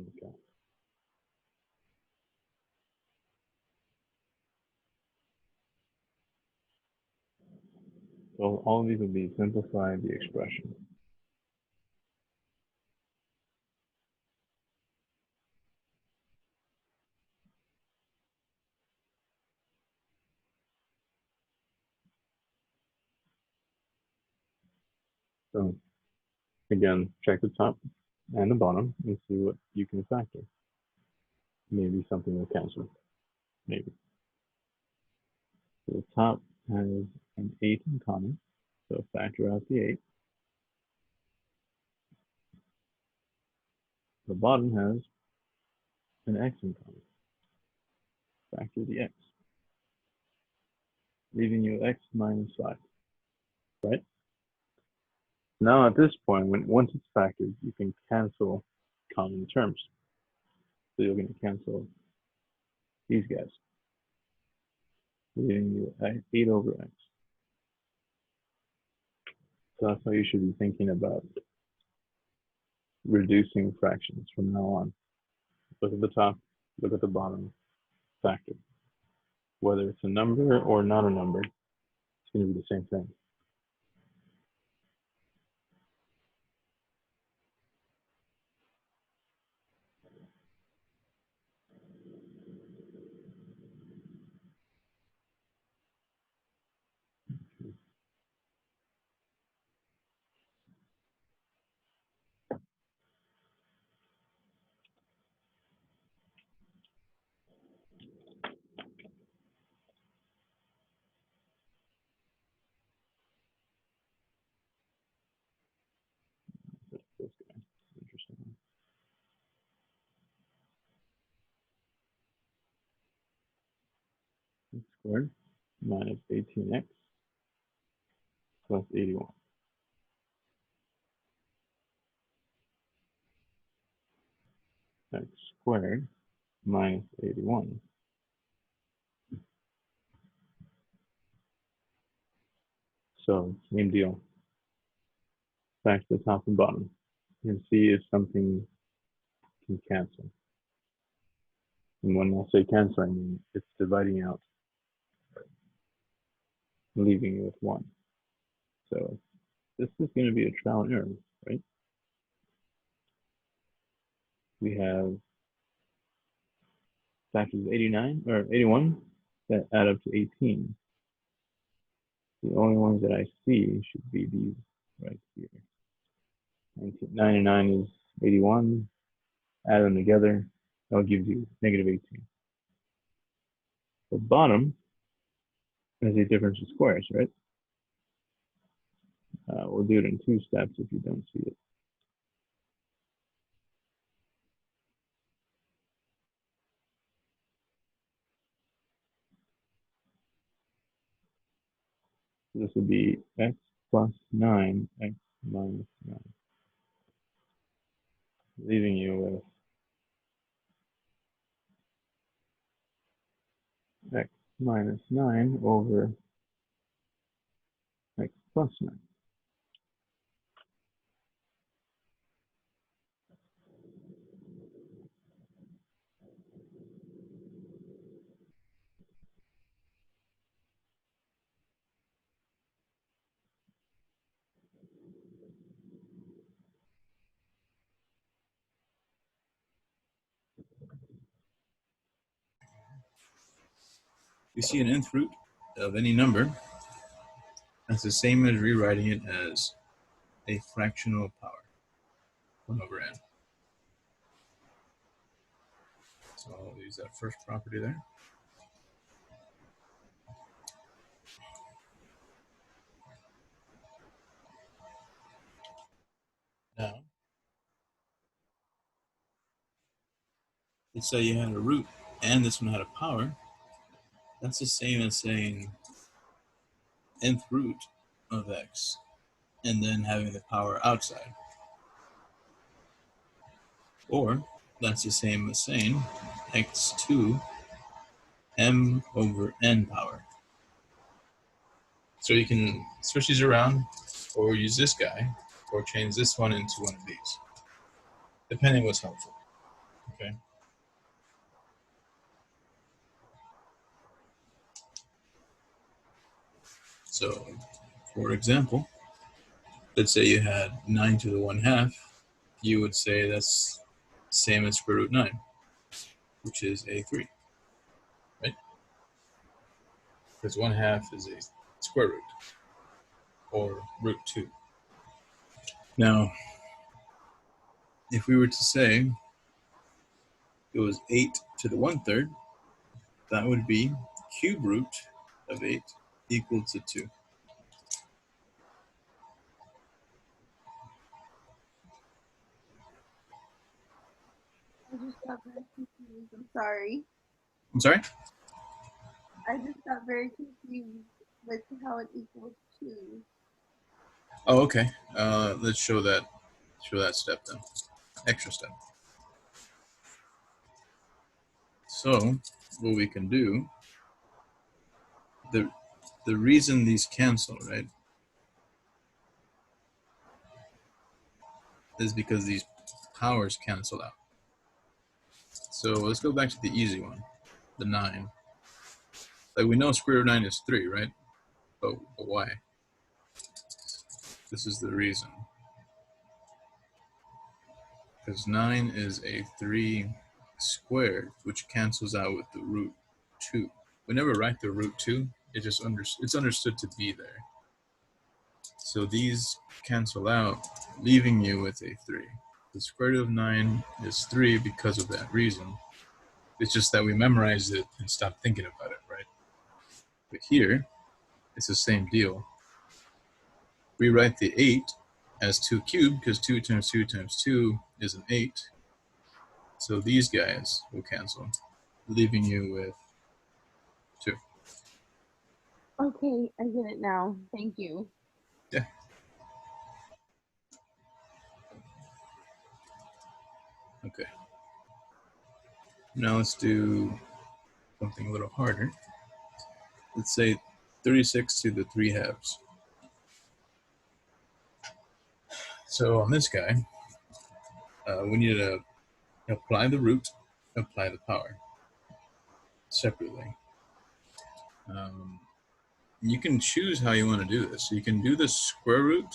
okay. So all of these will be simplify the expression. So again, check the top and the bottom and see what you can factor. Maybe something will cancel. Maybe. So the top has an 8 in common, so factor out the 8. The bottom has an x in common. Factor the x, leaving you x minus 5, right? Now at this point, once it's factored, you can cancel common terms. So you're going to cancel these guys, leaving you 8 over x. So that's how you should be thinking about reducing fractions from now on. Look at the top, look at the bottom, factor. Whether it's a number or not a number, it's going to be the same thing. This guy, interesting. X squared minus 18x plus 81. X squared minus 81. So same deal. Back to the top and bottom. And see if something can cancel. And when I say cancel, I mean it's dividing out, leaving you with 1. So this is going to be a trial and error, right? We have factors 89 or 81 that add up to 18. The only ones that I see should be these right here. 99 is 81. Add them together, that'll give you negative 18. The bottom is a difference of squares, right? We'll do it in 2 steps if you don't see it. This would be x plus 9, x minus 9, leaving you with x minus 9 over x plus 9. We see an nth root of any number. That's the same as rewriting it as a fractional power, 1 over n. So I'll use that first property there. Now, let's say you had a root and this one had a power. That's the same as saying nth root of x and then having the power outside. Or that's the same as saying x2 m over n power. So you can switch these around or use this guy or change this one into one of these, depending what's helpful. Okay. So For example, let's say you had 9 to the 1/2, you would say that's same as square root 9, which is a 3, right? Because 1/2 is a square root, or root 2. Now, if we were to say it was 8 to the 1/3, that would be cube root of 8 equal to 2. I just got very confused. I'm sorry. I'm sorry? I just got very confused with how it equals 2. Oh, okay. Let's show that step then. Extra step. So what we can do, the reason these cancel, right, is because these powers cancel out. So let's go back to the easy one, the 9. Like we know square root 9 is 3, right? But why? This is the reason. Because 9 is a 3 squared, which cancels out with the root 2. We never write the root 2. It's understood to be there. So these cancel out, leaving you with a 3. The square root of 9 is 3 because of that reason. It's just that we memorized it and stopped thinking about it, right? But here, it's the same deal. We write the 8 as 2 cubed because 2 times 2 times 2 is an 8. So these guys will cancel, leaving you with 2. Okay, I get it now. Thank you. Yeah. Okay. Now let's do something a little harder. Let's say 36 to the 3/2. So on this guy, we need to apply the root, apply the power separately. You can choose how you want to do this. So you can do the square root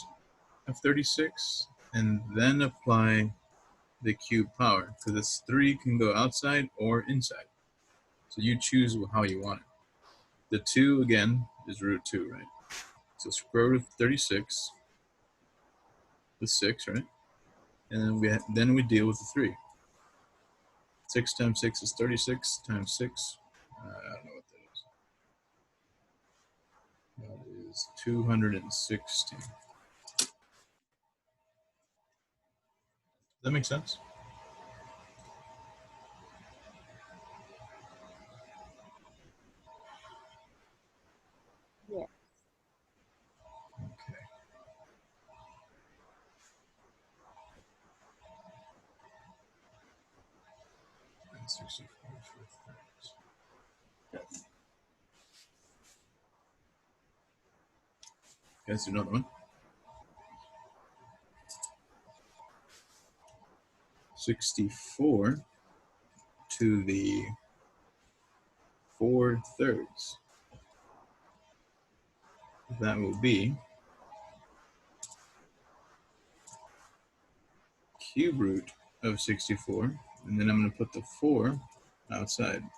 of 36 and then apply the cube power, because this 3 can go outside or inside. So you choose how you want it. The 2, again, is root 2, right? So square root of 36 with 6, right? And then we deal with the 3. 6 times 6 is 36 times 6. I don't know what that is. That is 260. Does that make sense? Yeah. Okay. And 64 for thirds. Okay, let's do another one. 64 to the 4/3. That will be cube root of 64, and then I'm going to put the 4 outside.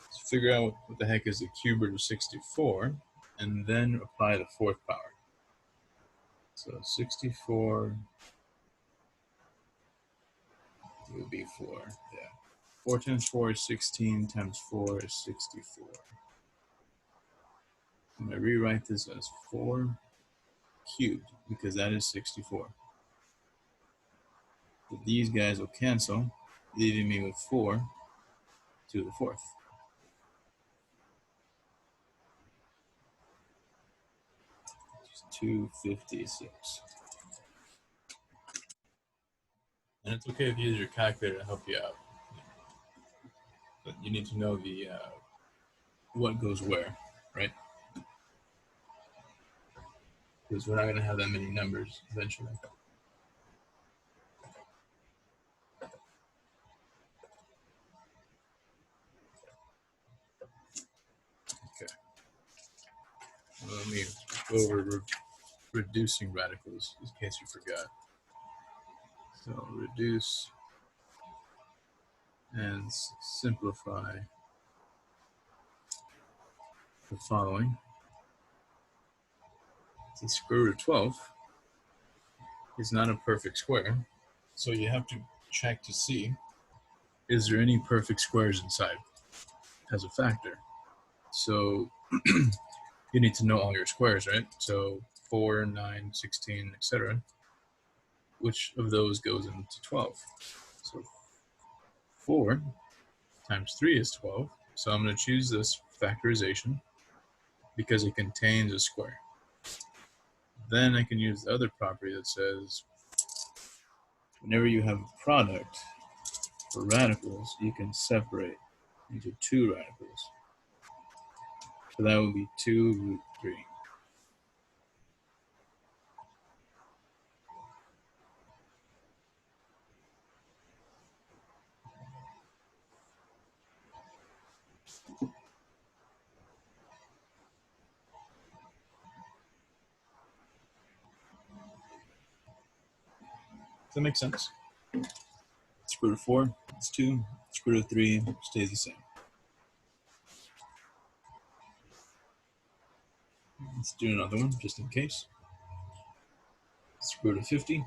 So figure out what the heck is the cube root of 64, and then apply the 4th power. So 64 will be 4. Yeah. 4 times 4 is 16 times 4 is 64. I'm going to rewrite this as 4 cubed because that is 64. So these guys will cancel, leaving me with 4 to the 4th. Which is 256. And it's okay if you use your calculator to help you out. But you need to know the what goes where, right? Because we're not going to have that many numbers eventually. Okay. Let me go over reducing radicals, in case you forgot. So reduce and simplify the following. The square root of 12 is not a perfect square, so you have to check to see, is there any perfect squares inside as a factor? So you need to know all your squares, right? So 4, 9, 16, etc. Which of those goes into 12? So 4 times 3 is 12. So I'm going to choose this factorization because it contains a square. Then I can use the other property that says whenever you have a product for radicals, you can separate into 2 radicals. So that would be 2 root 3. Does that make sense? Square root of 4, it's 2. Square root of 3 stays the same. Let's do another one, just in case. Square root of 50.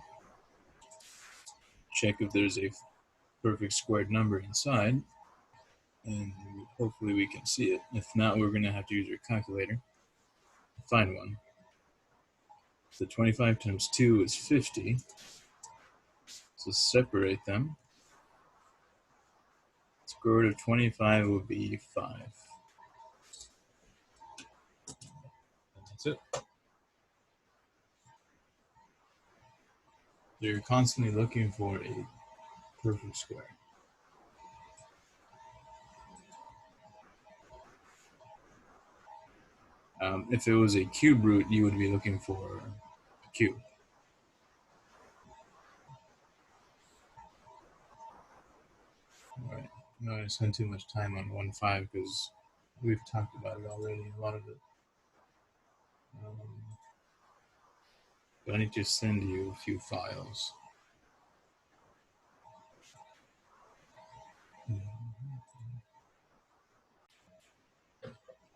Check if there's a perfect squared number inside, and hopefully we can see it. If not, we're going to have to use your calculator to find one. So 25 times 2 is 50. So separate them. Square root of 25 will be 5. And that's it. So you're constantly looking for a perfect square. If it was a cube root, you would be looking for a cube. All right. I'm not going to spend too much time on 1.5 because we've talked about it already, a lot of it. But I need to send you a few files.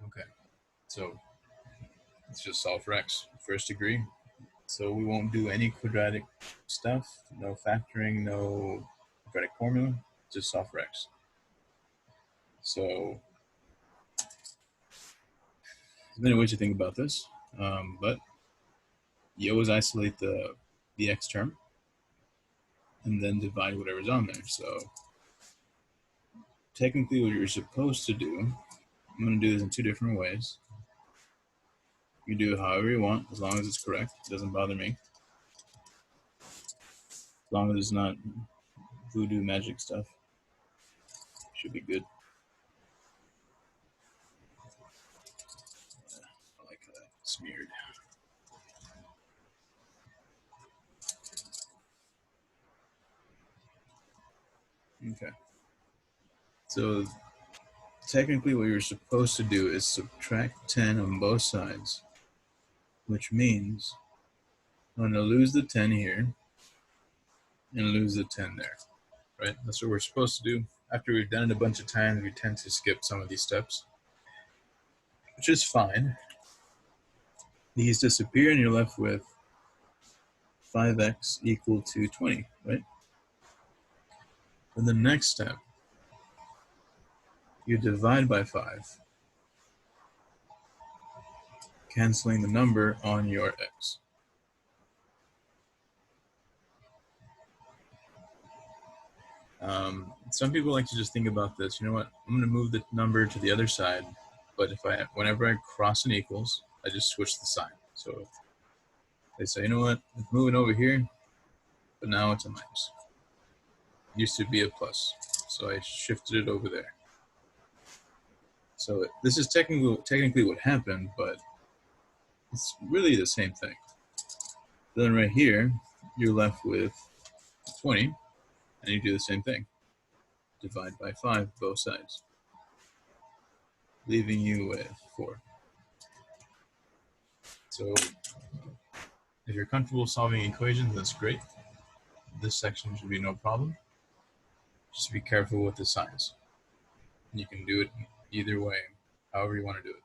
Okay, so let's just solve for x. First degree. So we won't do any quadratic stuff, no factoring, no quadratic formula, just solve for x. So there's many ways to think about this, but you always isolate the x term and then divide whatever's on there. So technically what you're supposed to do, I'm going to do this in 2 different ways. You do it however you want, as long as it's correct. It doesn't bother me. As long as it's not voodoo magic stuff, should be good. I like how that smeared. Okay. So technically what you're supposed to do is subtract 10 on both sides, which means I'm going to lose the 10 here and lose the 10 there, right? That's what we're supposed to do. After we've done it a bunch of times, we tend to skip some of these steps, which is fine. These disappear and you're left with 5x equal to 20, right? Then the next step, you divide by 5, canceling the number on your x. Some people like to just think about this. You know what? I'm going to move the number to the other side, but whenever I cross an equals, I just switch the sign. So they say, you know what? It's moving over here, but now it's a minus. It used to be a plus, so I shifted it over there. So this is technically what happened, but it's really the same thing. Then right here, you're left with 20, and you do the same thing. Divide by 5 both sides, leaving you with 4. So if you're comfortable solving equations, that's great. This section should be no problem. Just be careful with the signs. You can do it either way, however you want to do it.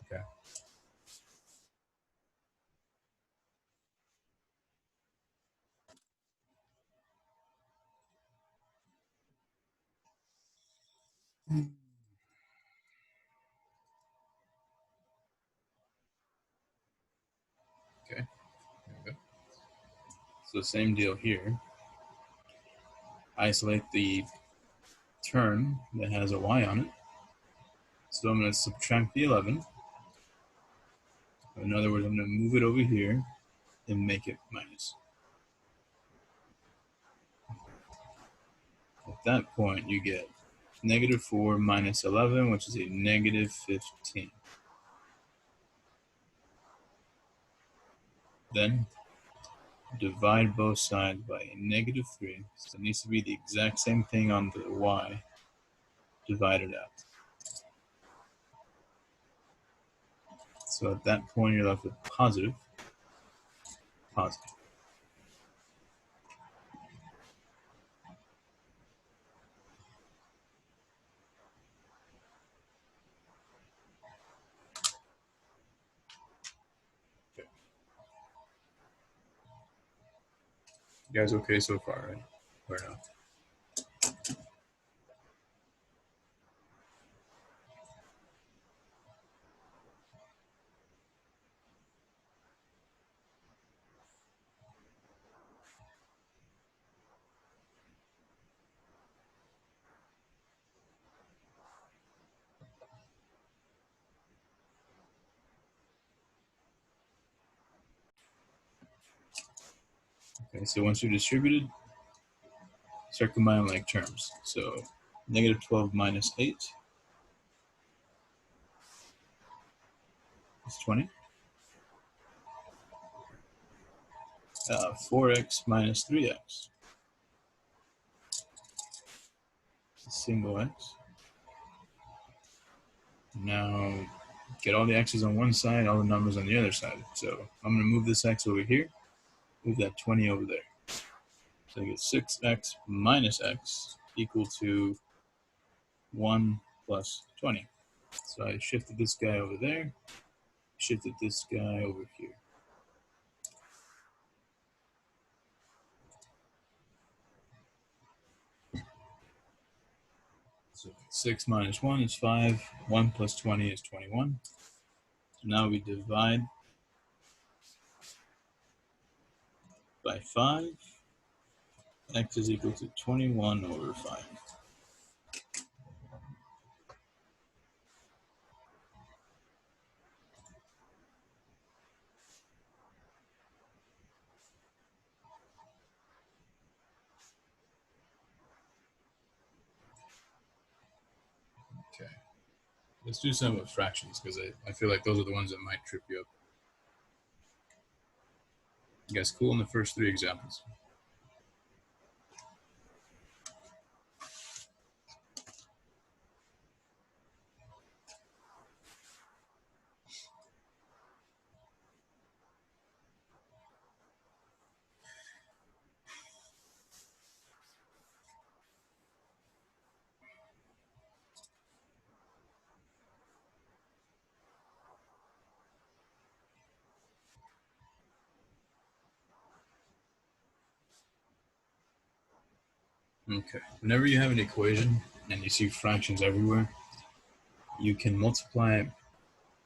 Okay. Okay. Okay. So same deal here. Isolate the term that has a y on it. So I'm going to subtract the 11. In other words, I'm going to move it over here and make it minus. At that point, you get negative 4 minus 11, which is a negative 15. Then divide both sides by a negative 3. So it needs to be the exact same thing on the y divided out. So at that point, you're left with positive, positive. Okay. You guys okay so far, right? Or no? Okay, so once you're distributed, start combining like terms. So negative 12 minus 8 is 20. 4x minus 3x, single x. Now get all the x's on one side, all the numbers on the other side. So I'm going to move this x over here, move that 20 over there. So I get 6x minus x equal to 1 plus 20. So I shifted this guy over there, shifted this guy over here. So 6 minus 1 is 5. 1 plus 20 is 21. So now we divide by 5. X is equal to 21 over 5. Okay. Let's do some with fractions because I feel like those are the ones that might trip you up. You guys cool in the first 3 examples? Okay. Whenever you have an equation and you see fractions everywhere, you can multiply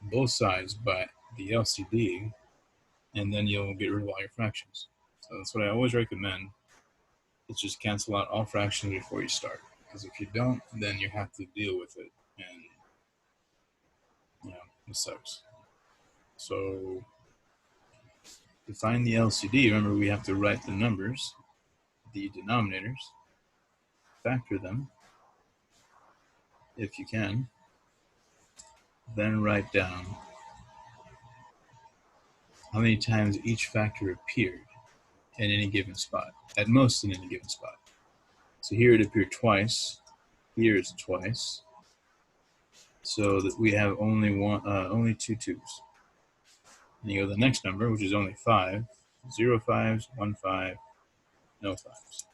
both sides by the LCD, and then you'll get rid of all your fractions. So that's what I always recommend. Is just cancel out all fractions before you start. Because if you don't, then you have to deal with it, and it sucks. So to find the LCD, remember we have to write the numbers, the denominators, factor them if you can, then write down how many times each factor appeared in any given spot, at most in any given spot. So here it appeared twice, here it's twice, so that we have only 2 2's. And you go to the next number, which is only 5. 0 5s, 1 5, no 5s.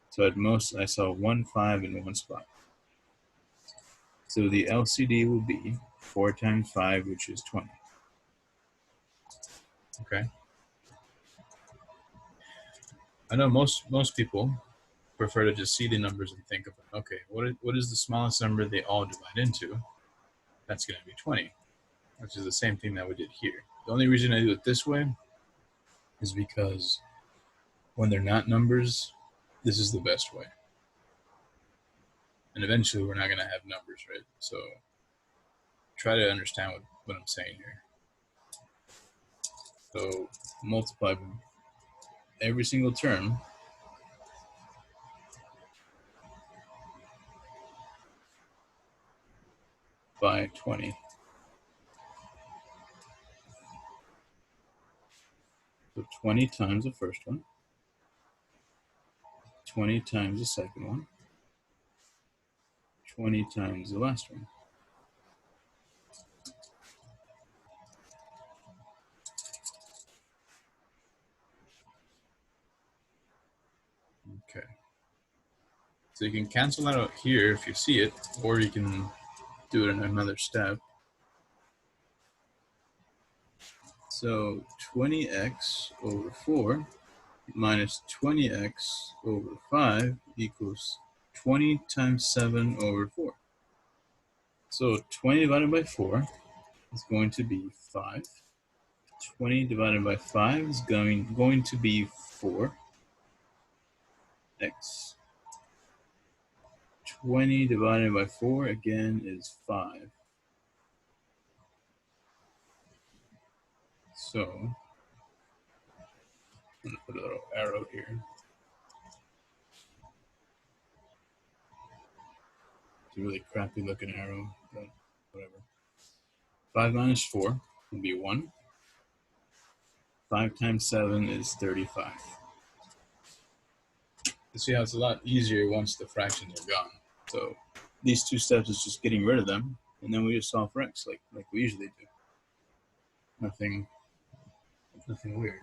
So at most, I saw 1 5 in one spot. So the LCD will be 4 times 5, which is 20. Okay. I know most people prefer to just see the numbers and think about, okay, what is the smallest number they all divide into? That's going to be 20, which is the same thing that we did here. The only reason I do it this way is because when they're not numbers, this is the best way. And eventually we're not going to have numbers, right? So try to understand what I'm saying here. So multiply every single term by 20. So 20 times the first one, 20 times the second one, 20 times the last one. Okay. So you can cancel that out here if you see it, or you can do it in another step. So 20x over 4 minus 20x over 5 equals 20 times 7 over 4. So 20 divided by 4 is going to be 5. 20 divided by 5 is going to be 4. X. 20 divided by 4 again is 5. So I'm going to put a little arrow here. It's a really crappy looking arrow, but whatever. 5 minus 4 will be 1. 5 times 7 is 35. You see how it's a lot easier once the fractions are gone. So these two steps is just getting rid of them, and then we just solve for x like we usually do. Nothing weird.